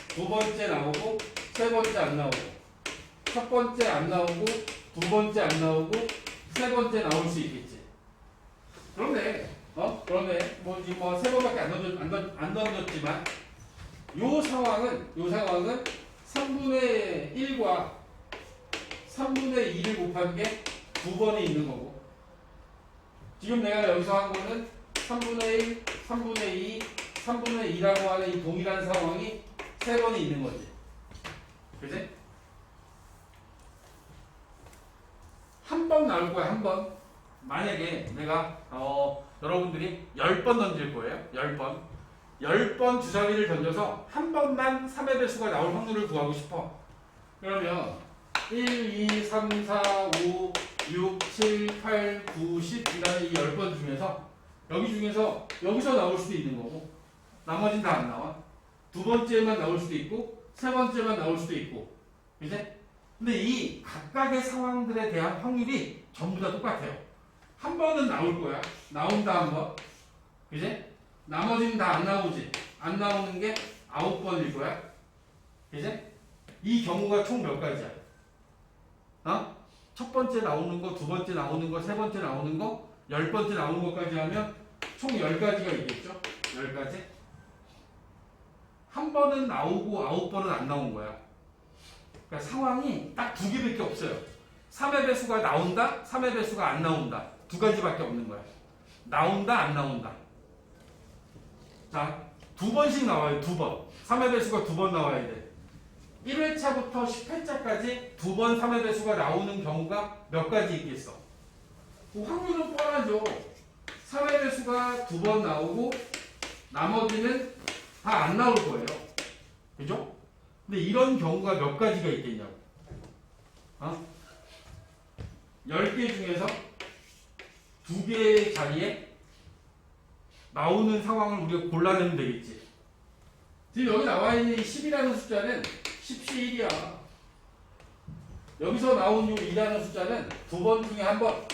두 번째 나오고, 세 번째 안 나오고, 첫 번째 안 나오고, 두 번째 안 나오고, 세 번째 나올 수 있겠지. 그런데, 그런데, 세 번밖에 안 던졌지만, 요 상황은 3분의 1과 3분의 2를 곱한 게 두 번이 있는 거고 지금 내가 여기서 한 거는 3분의 1, 3분의 2, 3분의 2라고 하는 이 동일한 상황이 세 번이 있는 거지. 그지? 한 번 나올 거야, 한 번. 만약에 내가 여러분들이 10번 던질 거예요. 10번. 10번 주사위를 던져서 한 번만 3의 배수가 나올 확률을 구하고 싶어. 그러면 1, 2, 3, 4, 5, 6, 7, 8, 9, 10 이라는 이 10번 중에서 여기 중에서 여기서 나올 수도 있는 거고 나머지는 다 안 나와. 두 번째만 나올 수도 있고 세 번째만 나올 수도 있고 이제 근데 이 각각의 상황들에 대한 확률이 전부 다 똑같아요. 한 번은 나올 거야. 나온다 한 번. 그지? 나머지는 다 안 나오지. 안 나오는 게 9번일 거야. 그지? 이 경우가 총 몇 가지야? 첫 번째 나오는 거, 두 번째 나오는 거, 세 번째 나오는 거, 10번째 나오는 것까지 하면 총 10가지가 있겠죠? 10가지? 한 번은 나오고 9번은 안 나온 거야. 그러니까 상황이 딱 두 개밖에 없어요. 3의 배수가 나온다, 3의 배수가 안 나온다. 두 가지밖에 없는 거야. 나온다, 안 나온다. 자, 두 번씩 나와요, 두 번. 3의 배수가 두 번 나와야 돼. 1회차부터 10회차까지 두 번 3의 배수가 나오는 경우가 몇 가지 있겠어? 그 확률은 뻔하죠. 3의 배수가 두 번 나오고 나머지는 다 안 나올 거예요. 그죠? 근데 이런 경우가 몇 가지가 있겠냐고. 10개 중에서 2개의 자리에 나오는 상황을 우리가 골라내면 되겠지. 지금 여기 나와 있는 이 10이라는 숫자는 10시 1이야. 여기서 나온 요 2라는 숫자는 두 번 중에 한 번.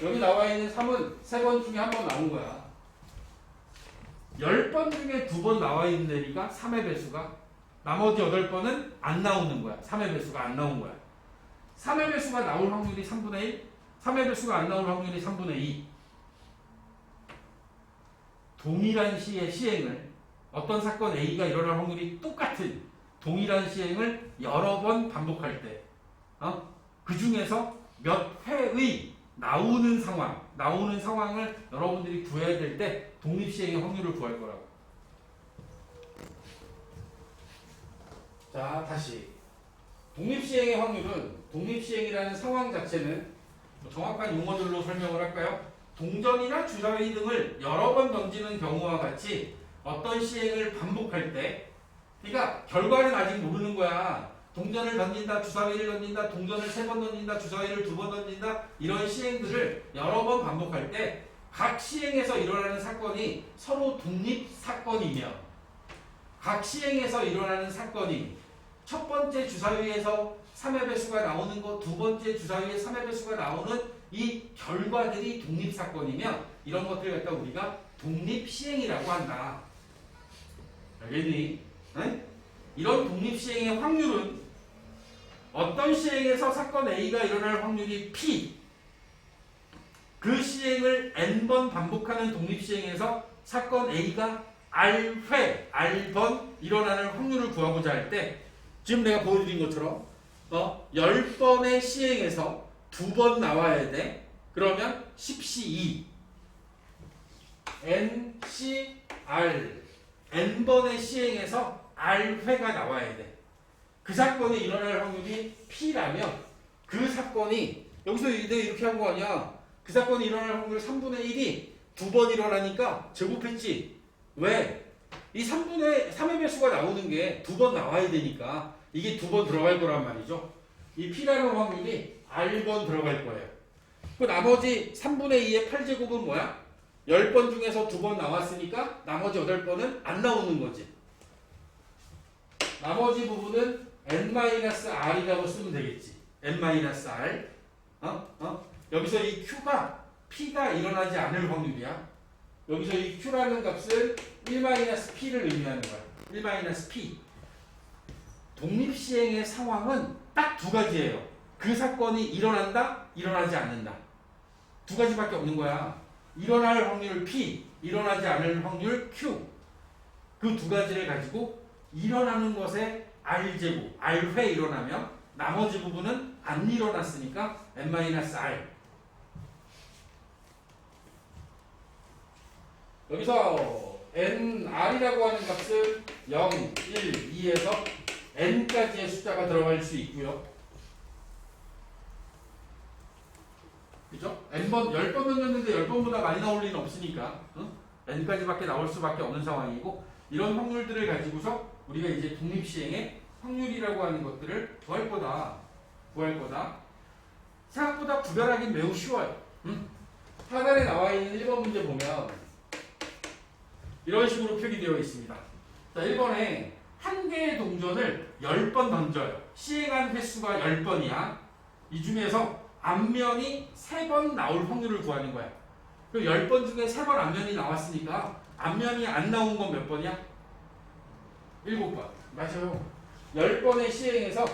여기 나와 있는 3은 세 번 중에 한 번 나온 거야. 10번 중에 두 번 나와 있는 애가 3의 배수가 나머지 8번은 안 나오는 거야. 3의 배수가 안 나온 거야. 3의 배수가 나올 확률이 3분의 1, 3의 배수가 안 나올 확률이 3분의 2. 동일한 시의 시행을 어떤 사건 A가 일어날 확률이 똑같은 동일한 시행을 여러 번 반복할 때 그 중에서 몇 회의 나오는 상황을 여러분들이 구해야 될 때 독립시행의 확률을 구할 거라고. 자, 다시 독립시행의 확률은 독립시행이라는 상황 자체는 정확한 용어들로 설명을 할까요? 동전이나 주사위 등을 여러 번 던지는 경우와 같이 어떤 시행을 반복할 때 그러니까 결과는 아직 모르는 거야. 동전을 던진다, 주사위를 던진다, 동전을 3번 던진다, 주사위를 2번 던진다 이런 시행들을 여러 번 반복할 때 각 시행에서 일어나는 사건이 서로 독립 사건이며 각 시행에서 일어나는 사건이 첫 번째 주사위에서 3의 배수가 나오는 거, 두 번째 주사위에 3의 배수가 나오는 이 결과들이 독립 사건이며 이런 것들을 갖다 우리가 독립 시행이라고 한다. 알겠니? 네? 이런 독립 시행의 확률은 어떤 시행에서 사건 A가 일어날 확률이 P 그 시행을 N번 반복하는 독립 시행에서 사건 A가 R회, R번 일어나는 확률을 구하고자 할 때 지금 내가 보여드린 것처럼 10번의 시행에서 2번 나와야 돼. 그러면 10C2 NCR N번의 시행에서 R회가 나와야 돼. 그 사건이 일어날 확률이 P라면 그 사건이 여기서 내가 이렇게 한 거 아니야. 그 사건이 일어날 확률 3분의 1이 두 번 일어나니까 제곱했지. 왜? 이 3의 배수가 나오는 게 두 번 나와야 되니까 이게 두 번 들어갈 거란 말이죠. 이 P라는 확률이 R번 들어갈 거예요. 그 나머지 3분의 2의 8제곱은 뭐야? 10번 중에서 두 번 나왔으니까 나머지 8번은 안 나오는 거지. 나머지 부분은 N-R이라고 쓰면 되겠지. N-R. 여기서 이 Q가 P가 일어나지 않을 확률이야. 여기서 이 Q라는 값은 1-P를 의미하는 거야. 1-P. 독립시행의 상황은 딱 두 가지예요. 그 사건이 일어난다, 일어나지 않는다. 두 가지밖에 없는 거야. 일어날 확률 P, 일어나지 않을 확률 Q. 그 두 가지를 가지고 일어나는 것에 R제곱, R회 일어나면 나머지 부분은 안 일어났으니까 n-r. 여기서 nr이라고 하는 값은 0, 1, 2에서 n까지의 숫자가 들어갈 수 있고요. 그죠? n번, 10번 던졌는데 10번보다 많이 나올 리는 없으니까 n까지밖에 나올 수밖에 없는 상황이고, 이런 확률들을 가지고서 우리가 이제 독립시행의 확률이라고 하는 것들을 구할 거다. 생각보다 구별하기 매우 쉬워요. 하단에 나와 있는 1번 문제 보면 이런 식으로 표기되어 있습니다. 자, 1번에 한 개의 동전을 10번 던져요. 시행한 횟수가 10번이야. 이 중에서 앞면이 3번 나올 확률을 구하는 거야. 그럼 10번 중에 3번 앞면이 나왔으니까 앞면이 안 나온 건 몇 번이야? 7번. 맞아요. 10번의 시행에서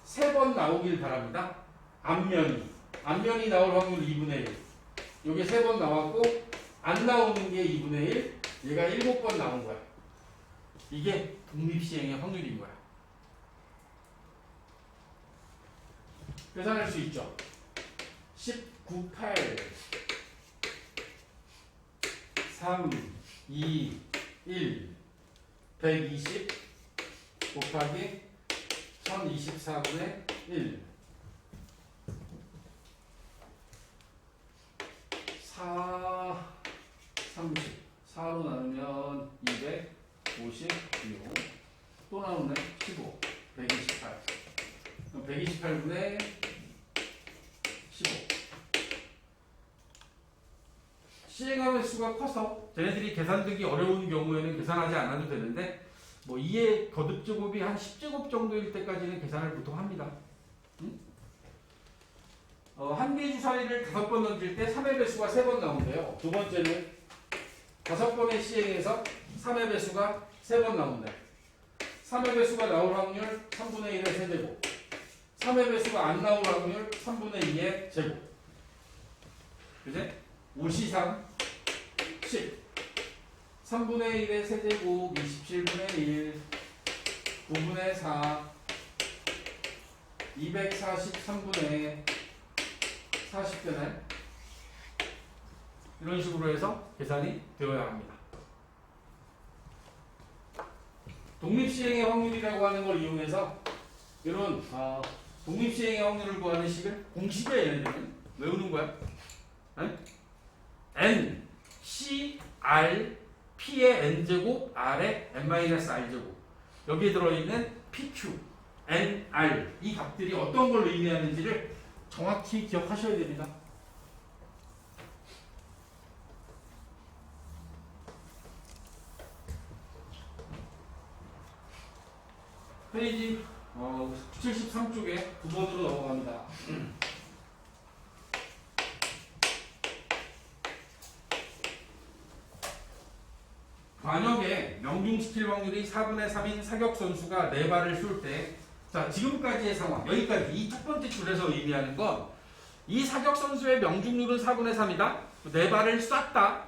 3번 나오길 바랍니다. 앞면이 나올 확률 2분의 1. 요게 3번 나왔고, 안 나오는 게 2분의 1. 얘가 7번 나온 거야. 이게 독립시행의 확률인 거야. 계산할 수 있죠. 19, 8, 3, 2, 1, 120 곱하기 1024분의 1, 4, 30, 4로 나누면 256, 또 나오네. 15, 128. 그럼 128분의 15. 시행한 횟수가 커서 쟤네들이 계산되기 어려운 경우에는 계산하지 않아도 되는데, 뭐 2의 거듭제곱이 한 10제곱 정도일 때까지는 계산을 보통 합니다. 한 개의 주사위를 5번 던질 때 3의 배수가 3번 나온대요. 두 번째는 5번의 시행에서 3의 배수가 3번 나온대. 3의 배수가 나올 확률 3분의 1의 세제곱. 3의 배수가 안 나올 확률 3분의 2의 제곱. 그지? 5, 3, 10. 3분의 1의 세제곱, 27분의 1, 9분의 4, 243분의 40되네. 이런 식으로 해서 계산이 되어야 합니다. 독립시행의 확률이라고 하는 걸 이용해서 이런 독립시행의 확률을 구하는 식을 공식이야. 얘네들은 외우는 거야. 네? N, C, R, P의 N제곱, R의 N-R제곱. 여기에 들어있는 PQ, N, R 이 값들이 어떤 걸 의미하는지를 정확히 기억하셔야 됩니다. 페이지 73쪽에 9번으로 넘어갑니다. 만약에 명중시킬 확률이 4분의 3인 사격선수가 4발을 쏠 때, 자, 지금까지의 상황, 여기까지 이 첫 번째 줄에서 의미하는 건, 이 사격선수의 명중률은 4분의 3이다. 4발을 쐈다.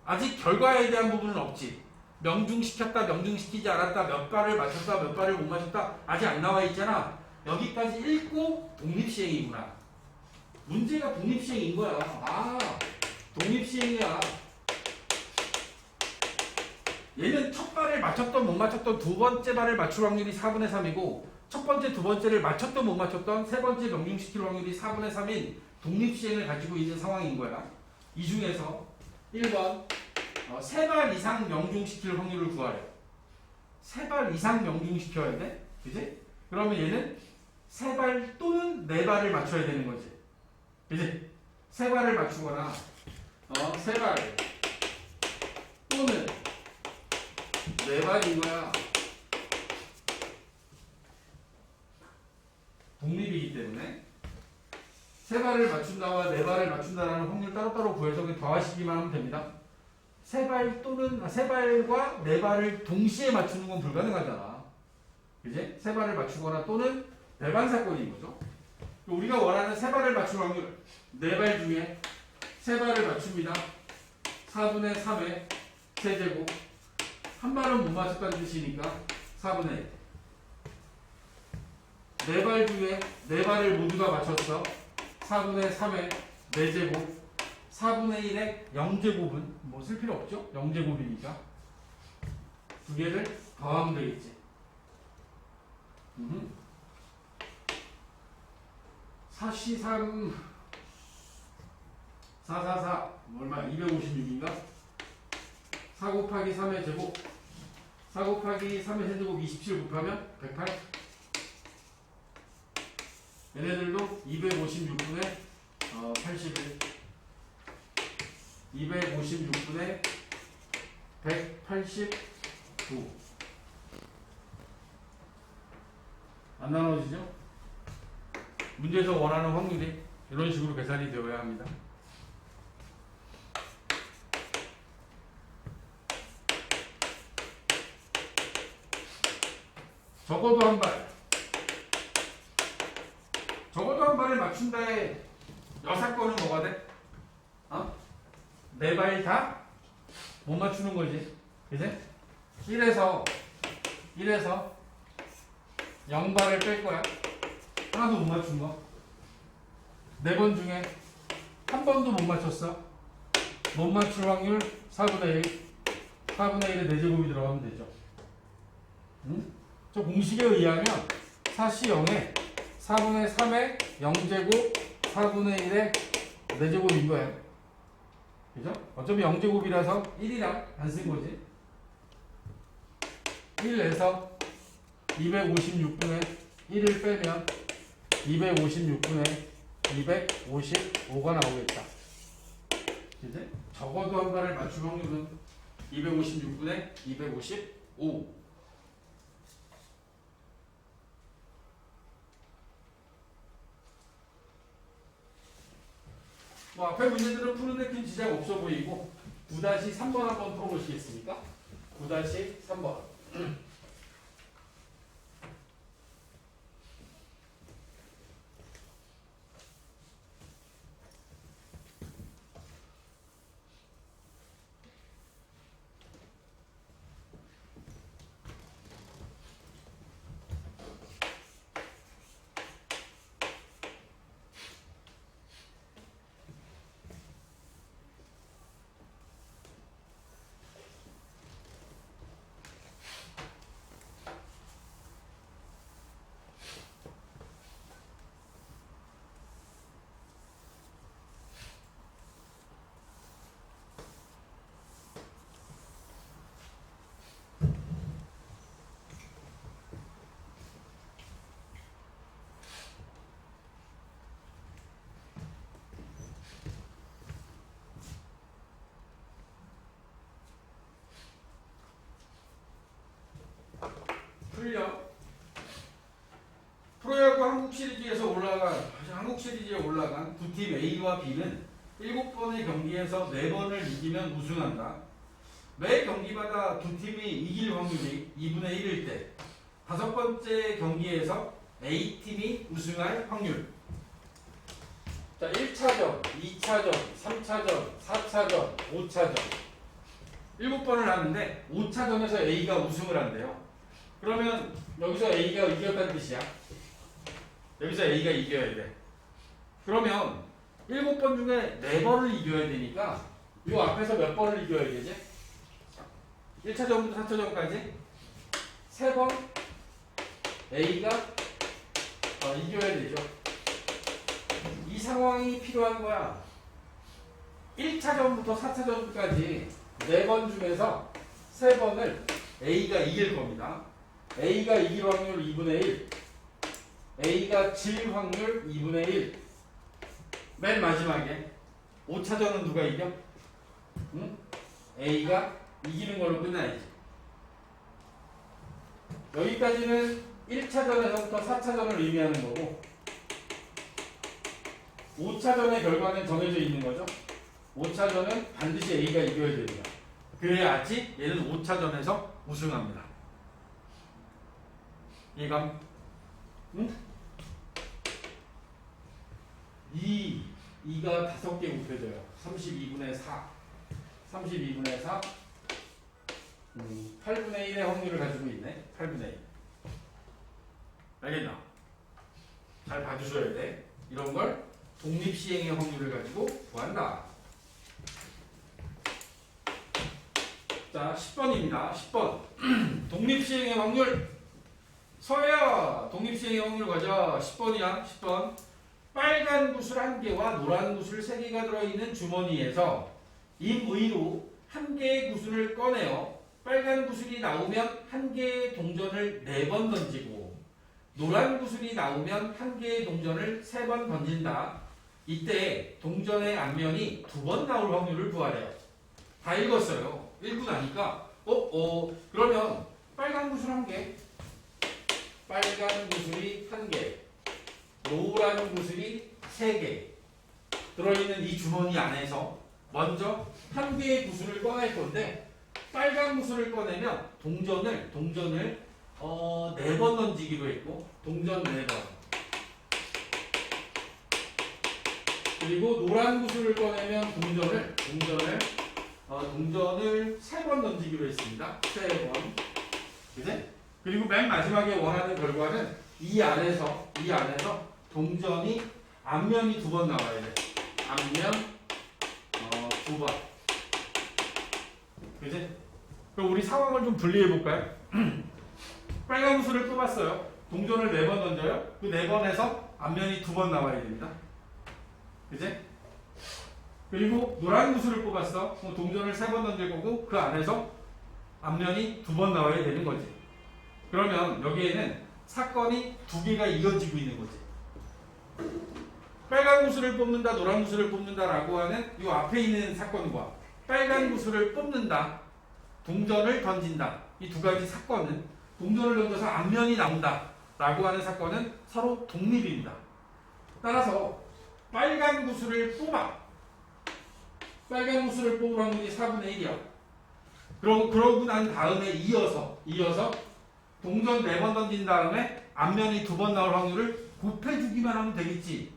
아직 결과에 대한 부분은 없지. 명중시켰다, 명중시키지 않았다, 몇 발을 맞췄다, 몇 발을 못 맞췄다, 아직 안 나와 있잖아. 여기까지 읽고 독립시행이구나. 문제가 독립시행인 거야. 독립시행이야. 얘는 첫 발을 맞췄던 못 맞췄던 두 번째 발을 맞출 확률이 4분의 3이고, 첫 번째, 두 번째를 맞췄던 못 맞췄던 세 번째 명중시킬 확률이 4분의 3인 독립시행을 가지고 있는 상황인 거야. 이 중에서 1번 3발 이상 명중시킬 확률을 구하래. 3발 이상 명중시켜야 돼. 그지? 그러면 얘는 3발 또는 4발을 맞춰야 되는 거지. 그지? 3발을 맞추거나 3발 또는 4발인 거야. 독립이기 때문에 3발을 맞춘다와 4발을 맞춘다라는 확률 따로따로 구해서 더하시기만 하면 됩니다. 3발 또는 3발과 4발을 동시에 맞추는 건 불가능하잖아. 그지? 3발을 맞추거나 또는 4발 사건인 거죠. 우리가 원하는 3발을 맞출 확률 4발 중에 3발을 맞춥니다. 4분의 3의 세제곱. 한 발은 못 맞췄다는 뜻이니까 4분의 1. 4발 중에 4발을 모두 다 맞췄어. 4분의 3의 4제곱 4분의 1의 0제곱은 뭐 쓸 필요 없죠? 0제곱이니까 두 개를 더하면 되겠지. 4C3 444 얼마? 256인가? 4 곱하기 3의 제곱 4 곱하기 3의 세제곱 27 곱하면 108. 얘네들도 256분의 81 256분의 189 안 나눠지죠? 문제에서 원하는 확률이 이런 식으로 계산이 되어야 합니다. 적어도 한 발. 적어도 한 발을 맞춘다에 여사건은 뭐가 돼? 네 발 다 못 맞추는 거지. 그지? 1에서 0발을 뺄 거야. 하나도 못 맞춘 거. 4번 중에 한 번도 못 맞췄어. 못 맞출 확률 4분의 1. 4분의 1에 4제곱이 들어가면 되죠. 응? 저 공식에 의하면 4C0에 4분의 3의 0제곱 4분의 1의 4제곱인 거예요. 그죠? 어차피 0제곱이라서 1이랑 안 쓴 거지. 1에서 256분의 1을 빼면 256분의 255가 나오겠다. 이제 적어도 한 발을 맞출 확률은 256분의 255. 뭐 앞에 문제들은 푸는데 큰 지장 없어 보이고 9-3번 한번 풀어보시겠습니까? 9-3번. 풀려. 프로야구 한국 시리즈에 올라간 두 팀 A와 B는 7번의 경기에서 4번을 이기면 우승한다. 매 경기마다 두 팀이 이길 확률이 2분의 1일 때 5번째 경기에서 A팀이 우승할 확률. 자, 1차전, 2차전, 3차전, 4차전, 5차전 7번을 하는데 5차전에서 A가 우승을 한대요. 그러면 여기서 A가 이겼다는 뜻이야. 여기서 A가 이겨야 돼. 그러면 7번 중에 4번을 이겨야 되니까 이 앞에서 몇 번을 이겨야 되지? 1차전부터 4차전까지 3번 A가 이겨야 되죠. 이 상황이 필요한 거야. 1차전부터 4차전까지 4번 중에서 3번을 A가 이길 겁니다. A가 이길 확률 2분의 1, A가 질 확률 2분의 1. 맨 마지막에 5차전은 누가 이겨? 응? A가 이기는 걸로 끝나야지. 여기까지는 1차전에서부터 4차전을 의미하는 거고 5차전의 결과는 정해져 있는 거죠. 5차전은 반드시 A가 이겨야 됩니다. 그래야지 얘는 5차전에서 우승합니다. 이감? 응? 2가 5개 곱해져요. 32분의 4. 32분의 4. 8분의 1의 확률을 가지고 있네. 8분의 1. 알겠나? 잘 봐주셔야 돼. 이런 걸 독립시행의 확률을 가지고 구한다. 자, 10번입니다. 10번. 독립시행의 확률. 서혜야, 독립시행의 확률 가자. 10번이야. 10번. 빨간 구슬 1개와 노란 구슬 3개가 들어있는 주머니에서 임의로 1개의 구슬을 꺼내어 빨간 구슬이 나오면 1개의 동전을 4번 던지고 노란 구슬이 나오면 1개의 동전을 3번 던진다. 이때 동전의 앞면이 2번 나올 확률을 구하래요. 다 읽었어요. 읽고 나니까 그러면 빨간 구슬 1개, 빨간 구슬이 1개, 노란 구슬이 3개 들어있는 이 주머니 안에서 먼저 1개의 구슬을 꺼낼 건데 빨간 구슬을 꺼내면 동전을 4번 던지기로 했고 동전 4번, 그리고 노란 구슬을 꺼내면 동전을 3번 던지기로 했습니다. 3번. 그지? 그리고 맨 마지막에 원하는 결과는 이 안에서 동전이 앞면이 2번 나와야 돼. 앞면 2번. 그지? 그럼 우리 상황을 좀 분리해 볼까요? 빨간 구슬을 뽑았어요. 동전을 4번 던져요. 그 4번에서 앞면이 2번 나와야 됩니다. 그지? 그리고 노란 구슬을 뽑았어. 동전을 3번 던질 거고 그 안에서 앞면이 2번 나와야 되는 거지. 그러면 여기에는 사건이 2개가 이어지고 있는 거지. 빨간 구슬을 뽑는다, 노란 구슬을 뽑는다라고 하는 이 앞에 있는 사건과 빨간 구슬을 뽑는다, 동전을 던진다. 이 2가지 사건은 동전을 던져서 앞면이 나온다라고 하는 사건은 서로 독립입니다. 따라서 빨간 구슬을 뽑을 확률이 4분의 1이야. 그러고 난 다음에 이어서 동전 4번 던진 다음에 앞면이 2번 나올 확률을 곱해주기만 하면 되겠지.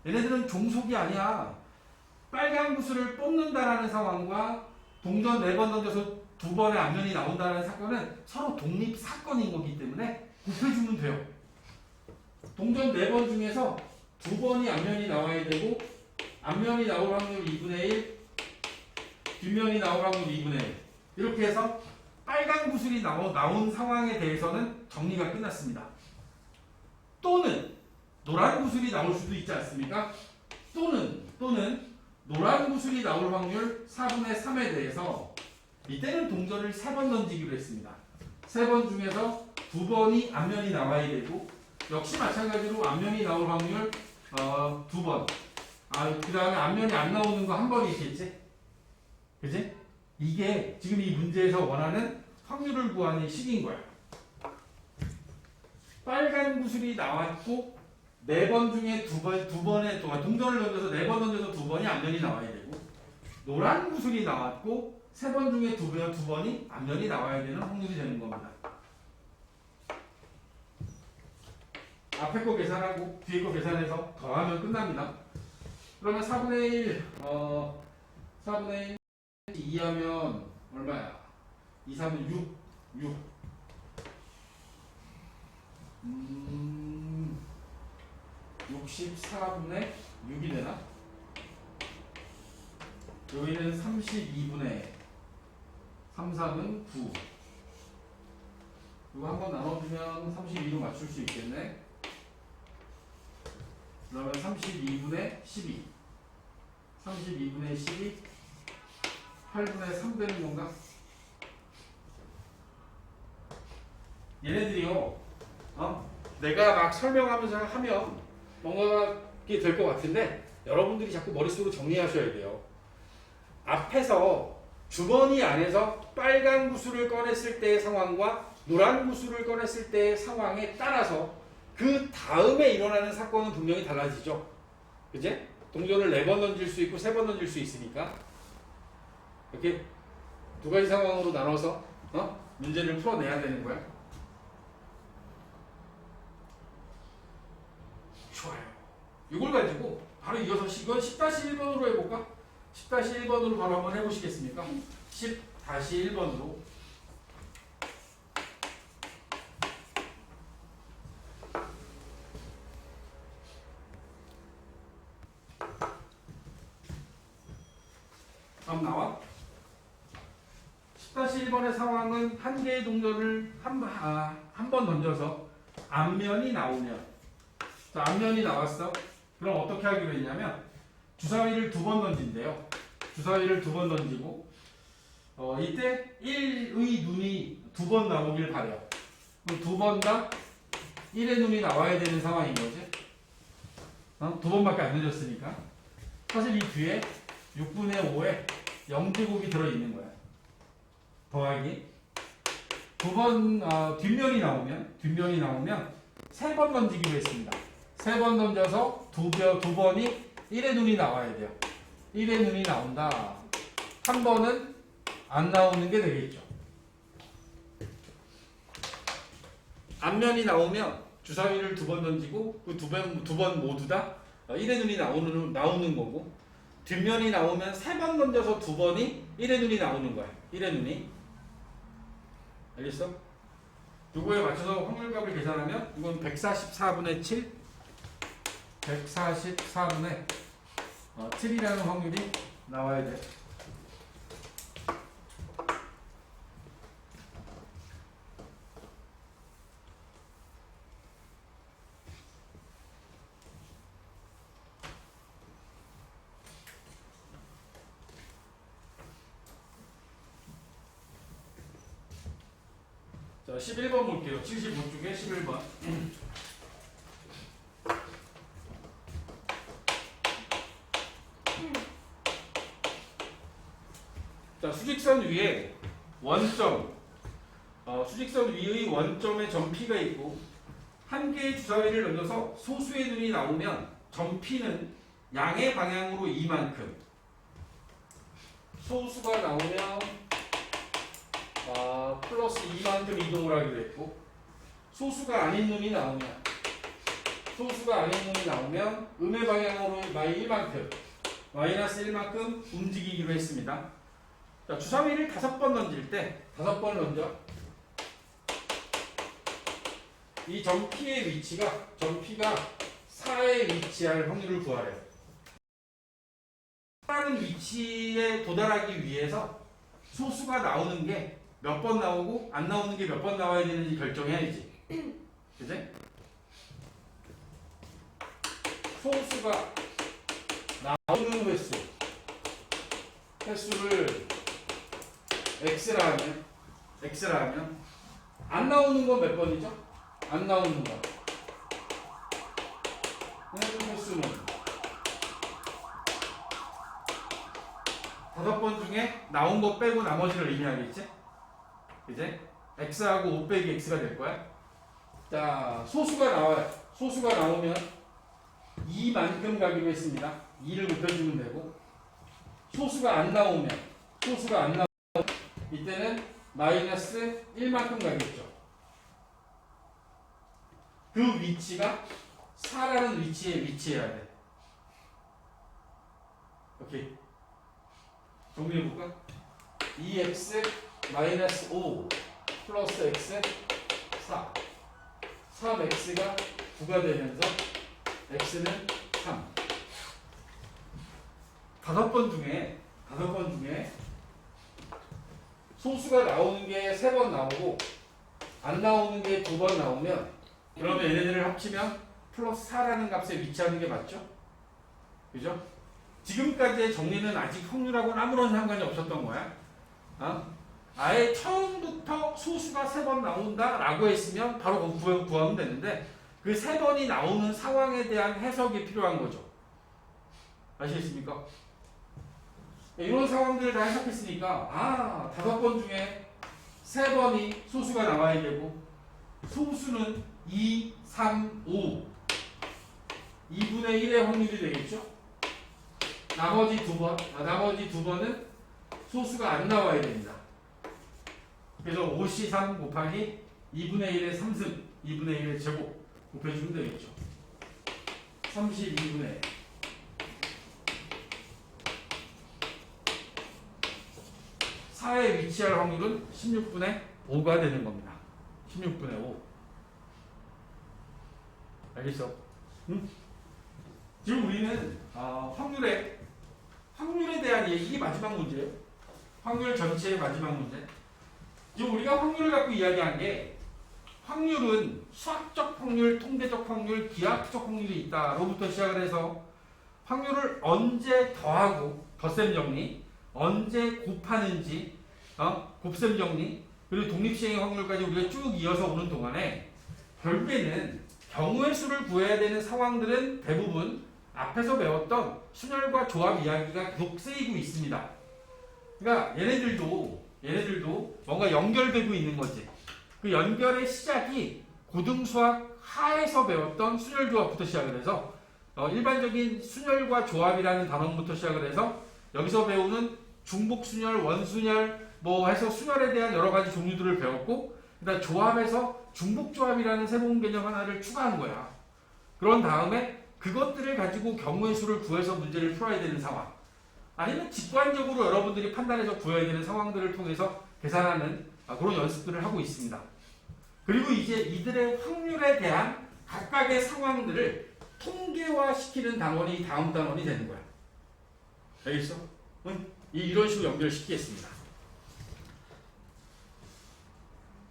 얘네들은 종속이 아니야. 빨간 구슬을 뽑는다라는 상황과 동전 4번 던져서 2번의 앞면이 나온다는 사건은 서로 독립 사건인 거기 때문에 곱해주면 돼요. 동전 4번 중에서 2번이 앞면이 나와야 되고 앞면이 나올 확률 2분의 1, 뒷면이 나올 확률 2분의 1. 이렇게 해서 빨간 구슬이 나온 상황에 대해서는 정리가 끝났습니다. 또는 노란 구슬이 나올 수도 있지 않습니까? 또는 노란 구슬이 나올 확률 4분의 3에 대해서 이때는 동전을 3번 던지기로 했습니다. 3번 중에서 2번이 앞면이 나와야 되고 역시 마찬가지로 앞면이 나올 확률 2번. 그 다음에 앞면이 안 나오는 거 1번이 있겠지? 그지? 이게 지금 이 문제에서 원하는 확률을 구하는 식인 거야. 빨간 구슬이 나왔고 4번 중에 2번의 동전을 던져서 4번 던져서 2번이 앞면이 나와야 되고 노란 구슬이 나왔고 3번 중에 2번이 앞면이 나와야 되는 확률이 되는 겁니다. 앞에 거 계산하고 뒤에 거 계산해서 더하면 끝납니다. 그러면 4분의 1 4분의 1 2하면 얼마야? 2, 3은 6 64분의 6이 되나? 여기는 32분의 3, 3은 9. 이거 한번 나눠주면 32로 맞출 수 있겠네. 그러면 32분의 12. 32분의 12. 8분의 3 되는 건가? 얘네들이요. 내가 막 설명하면서 하면 뭔가 될 것 같은데 여러분들이 자꾸 머릿속으로 정리하셔야 돼요. 앞에서 주머니 안에서 빨간 구슬을 꺼냈을 때의 상황과 노란 구슬을 꺼냈을 때의 상황에 따라서 그 다음에 일어나는 사건은 분명히 달라지죠. 그제? 동전을 4번 던질 수 있고 3번 던질 수 있으니까 이렇게 2가지 상황으로 나눠서 문제를 풀어내야 되는 거야. 좋아요. 이걸 가지고 바로 이어서 이건 10-1번으로 해볼까? 10-1번으로 바로 한번 해보시겠습니까? 10-1번으로 10-1번의 상황은 한 개의 동전을 한 번 던져서 앞면이 나오면, 자, 앞면이 나왔어. 그럼 어떻게 하기로 했냐면 주사위를 두 번 던진대요. 주사위를 두 번 던지고 이때 1의 눈이 두 번 나오길 바래요. 그럼 두 번 다 1의 눈이 나와야 되는 상황인 거지. 두 번밖에 안 던졌으니까. 사실 이 뒤에 6분의 5에 0제곱이 들어있는 거야. 더하기 두 번 뒷면이 나오면 세 번 던지기로 했습니다. 세 번 던져서 두 번이 1의 눈이 나와야 돼요. 1의 눈이 나온다. 한 번은 안 나오는 게 되겠죠. 앞면이 나오면 주사위를 두 번 던지고 그 두 번 모두 다 1의 눈이 나오는 거고, 뒷면이 나오면 세 번 던져서 두 번이 1의 눈이 나오는 거야. 1의 눈이. 알겠어? 요거에 맞춰서 확률값을 계산하면 이건 144분의 7, 144분의 7이라는 확률이 나와야 돼. 자, 11번 볼게요. 75쪽에 11번. 자, 수직선 위에 원점, 수직선 위의 원점에 점 P가 있고 한 개의 주사위를 던져서 소수의 눈이 나오면 점 P는 양의 방향으로 이만큼, 소수가 나오면 플러스 2만큼 이동을 하기로 했고, 소수가 아닌 눈이 나오면 음의 방향으로 마이너스 1만큼 움직이기로 했습니다. 자, 주사위를 5번 던질 때 5번 던져. 이 점 P의 위치가, 점 P가 4에 위치할 확률을 구하래요. 4라는 위치에 도달하기 위해서 소수가 나오는 게 몇 번 나오고 안 나오는 게 몇 번 나와야 되는지 결정해야지. 그치? 소수가 나오는 횟수를 x라 하면 안 나오는 건 몇 번이죠? 안 나오는 거. 횟수는 5번 중에 나온 거 빼고 나머지를 의미하겠지? 이제 x하고 5 빼기 x가 될 거야. 자, 소수가 나와요. 소수가 나오면 2만큼 가기로 했습니다. 2를 곱해주면 되고, 소수가 안 나오면 이때는 마이너스 1만큼 가겠죠. 그 위치가 4라는 위치에 위치해야 돼. 오케이. 정리해볼까? 2x 마이너스 5 플러스 x 4, 3x가 9가 되면서 x는 3. 5번 중에 소수가 나오는 게 3번 나오고 안 나오는 게 2번 나오면, 그러면 얘네들을 합치면 플러스 4라는 값에 위치하는 게 맞죠? 그죠? 지금까지의 정리는 아직 확률하고는 아무런 상관이 없었던 거야. 아예 처음부터 소수가 3번 나온다라고 했으면 바로 구하면 되는데, 그 3번이 나오는 상황에 대한 해석이 필요한 거죠. 아시겠습니까? 이런 상황들을 다 해석했으니까 5번 중에 3번이 소수가 나와야 되고, 소수는 2, 3, 5 2분의 1의 확률이 되겠죠? 나머지 두 번은 소수가 안 나와야 됩니다. 그래서 5C3 곱하기 2분의 1의 3승, 2분의 1의 제곱 곱해주면 되겠죠. 32분의 1. 4에 위치할 확률은 16분의 5가 되는 겁니다. 16분의 5. 알겠어? 응? 지금 우리는 확률에 대한 얘기, 이게 마지막 문제예요. 확률 전체의 마지막 문제. 지금 우리가 확률을 갖고 이야기한 게 확률은 수학적 확률, 통계적 확률, 기하학적 확률이 있다로부터 시작을 해서 확률을 언제 더하고 덧셈 정리, 언제 곱하는지, 곱셈 정리, 그리고 독립시행의 확률까지 우리가 쭉 이어서 오는 동안에 결국에는 경우의 수를 구해야 되는 상황들은 대부분 앞에서 배웠던 순열과 조합 이야기가 계속 쓰이고 있습니다. 그러니까 얘네들도 뭔가 연결되고 있는 거지. 그 연결의 시작이 고등수학 하에서 배웠던 순열조합부터 시작을 해서 일반적인 순열과 조합이라는 단원부터 시작을 해서 여기서 배우는 중복순열, 원순열 뭐 해서 순열에 대한 여러 가지 종류들을 배웠고 그다음 조합에서 중복조합이라는 새로운 개념 하나를 추가한 거야. 그런 다음에 그것들을 가지고 경우의 수를 구해서 문제를 풀어야 되는 상황 아니면 직관적으로 여러분들이 판단해서 구해야 되는 상황들을 통해서 계산하는 그런 연습들을 하고 있습니다. 그리고 이제 이들의 확률에 대한 각각의 상황들을 통계화시키는 단원이 다음 단원이 되는 거야. 알겠어? 이런 식으로 연결시키겠습니다.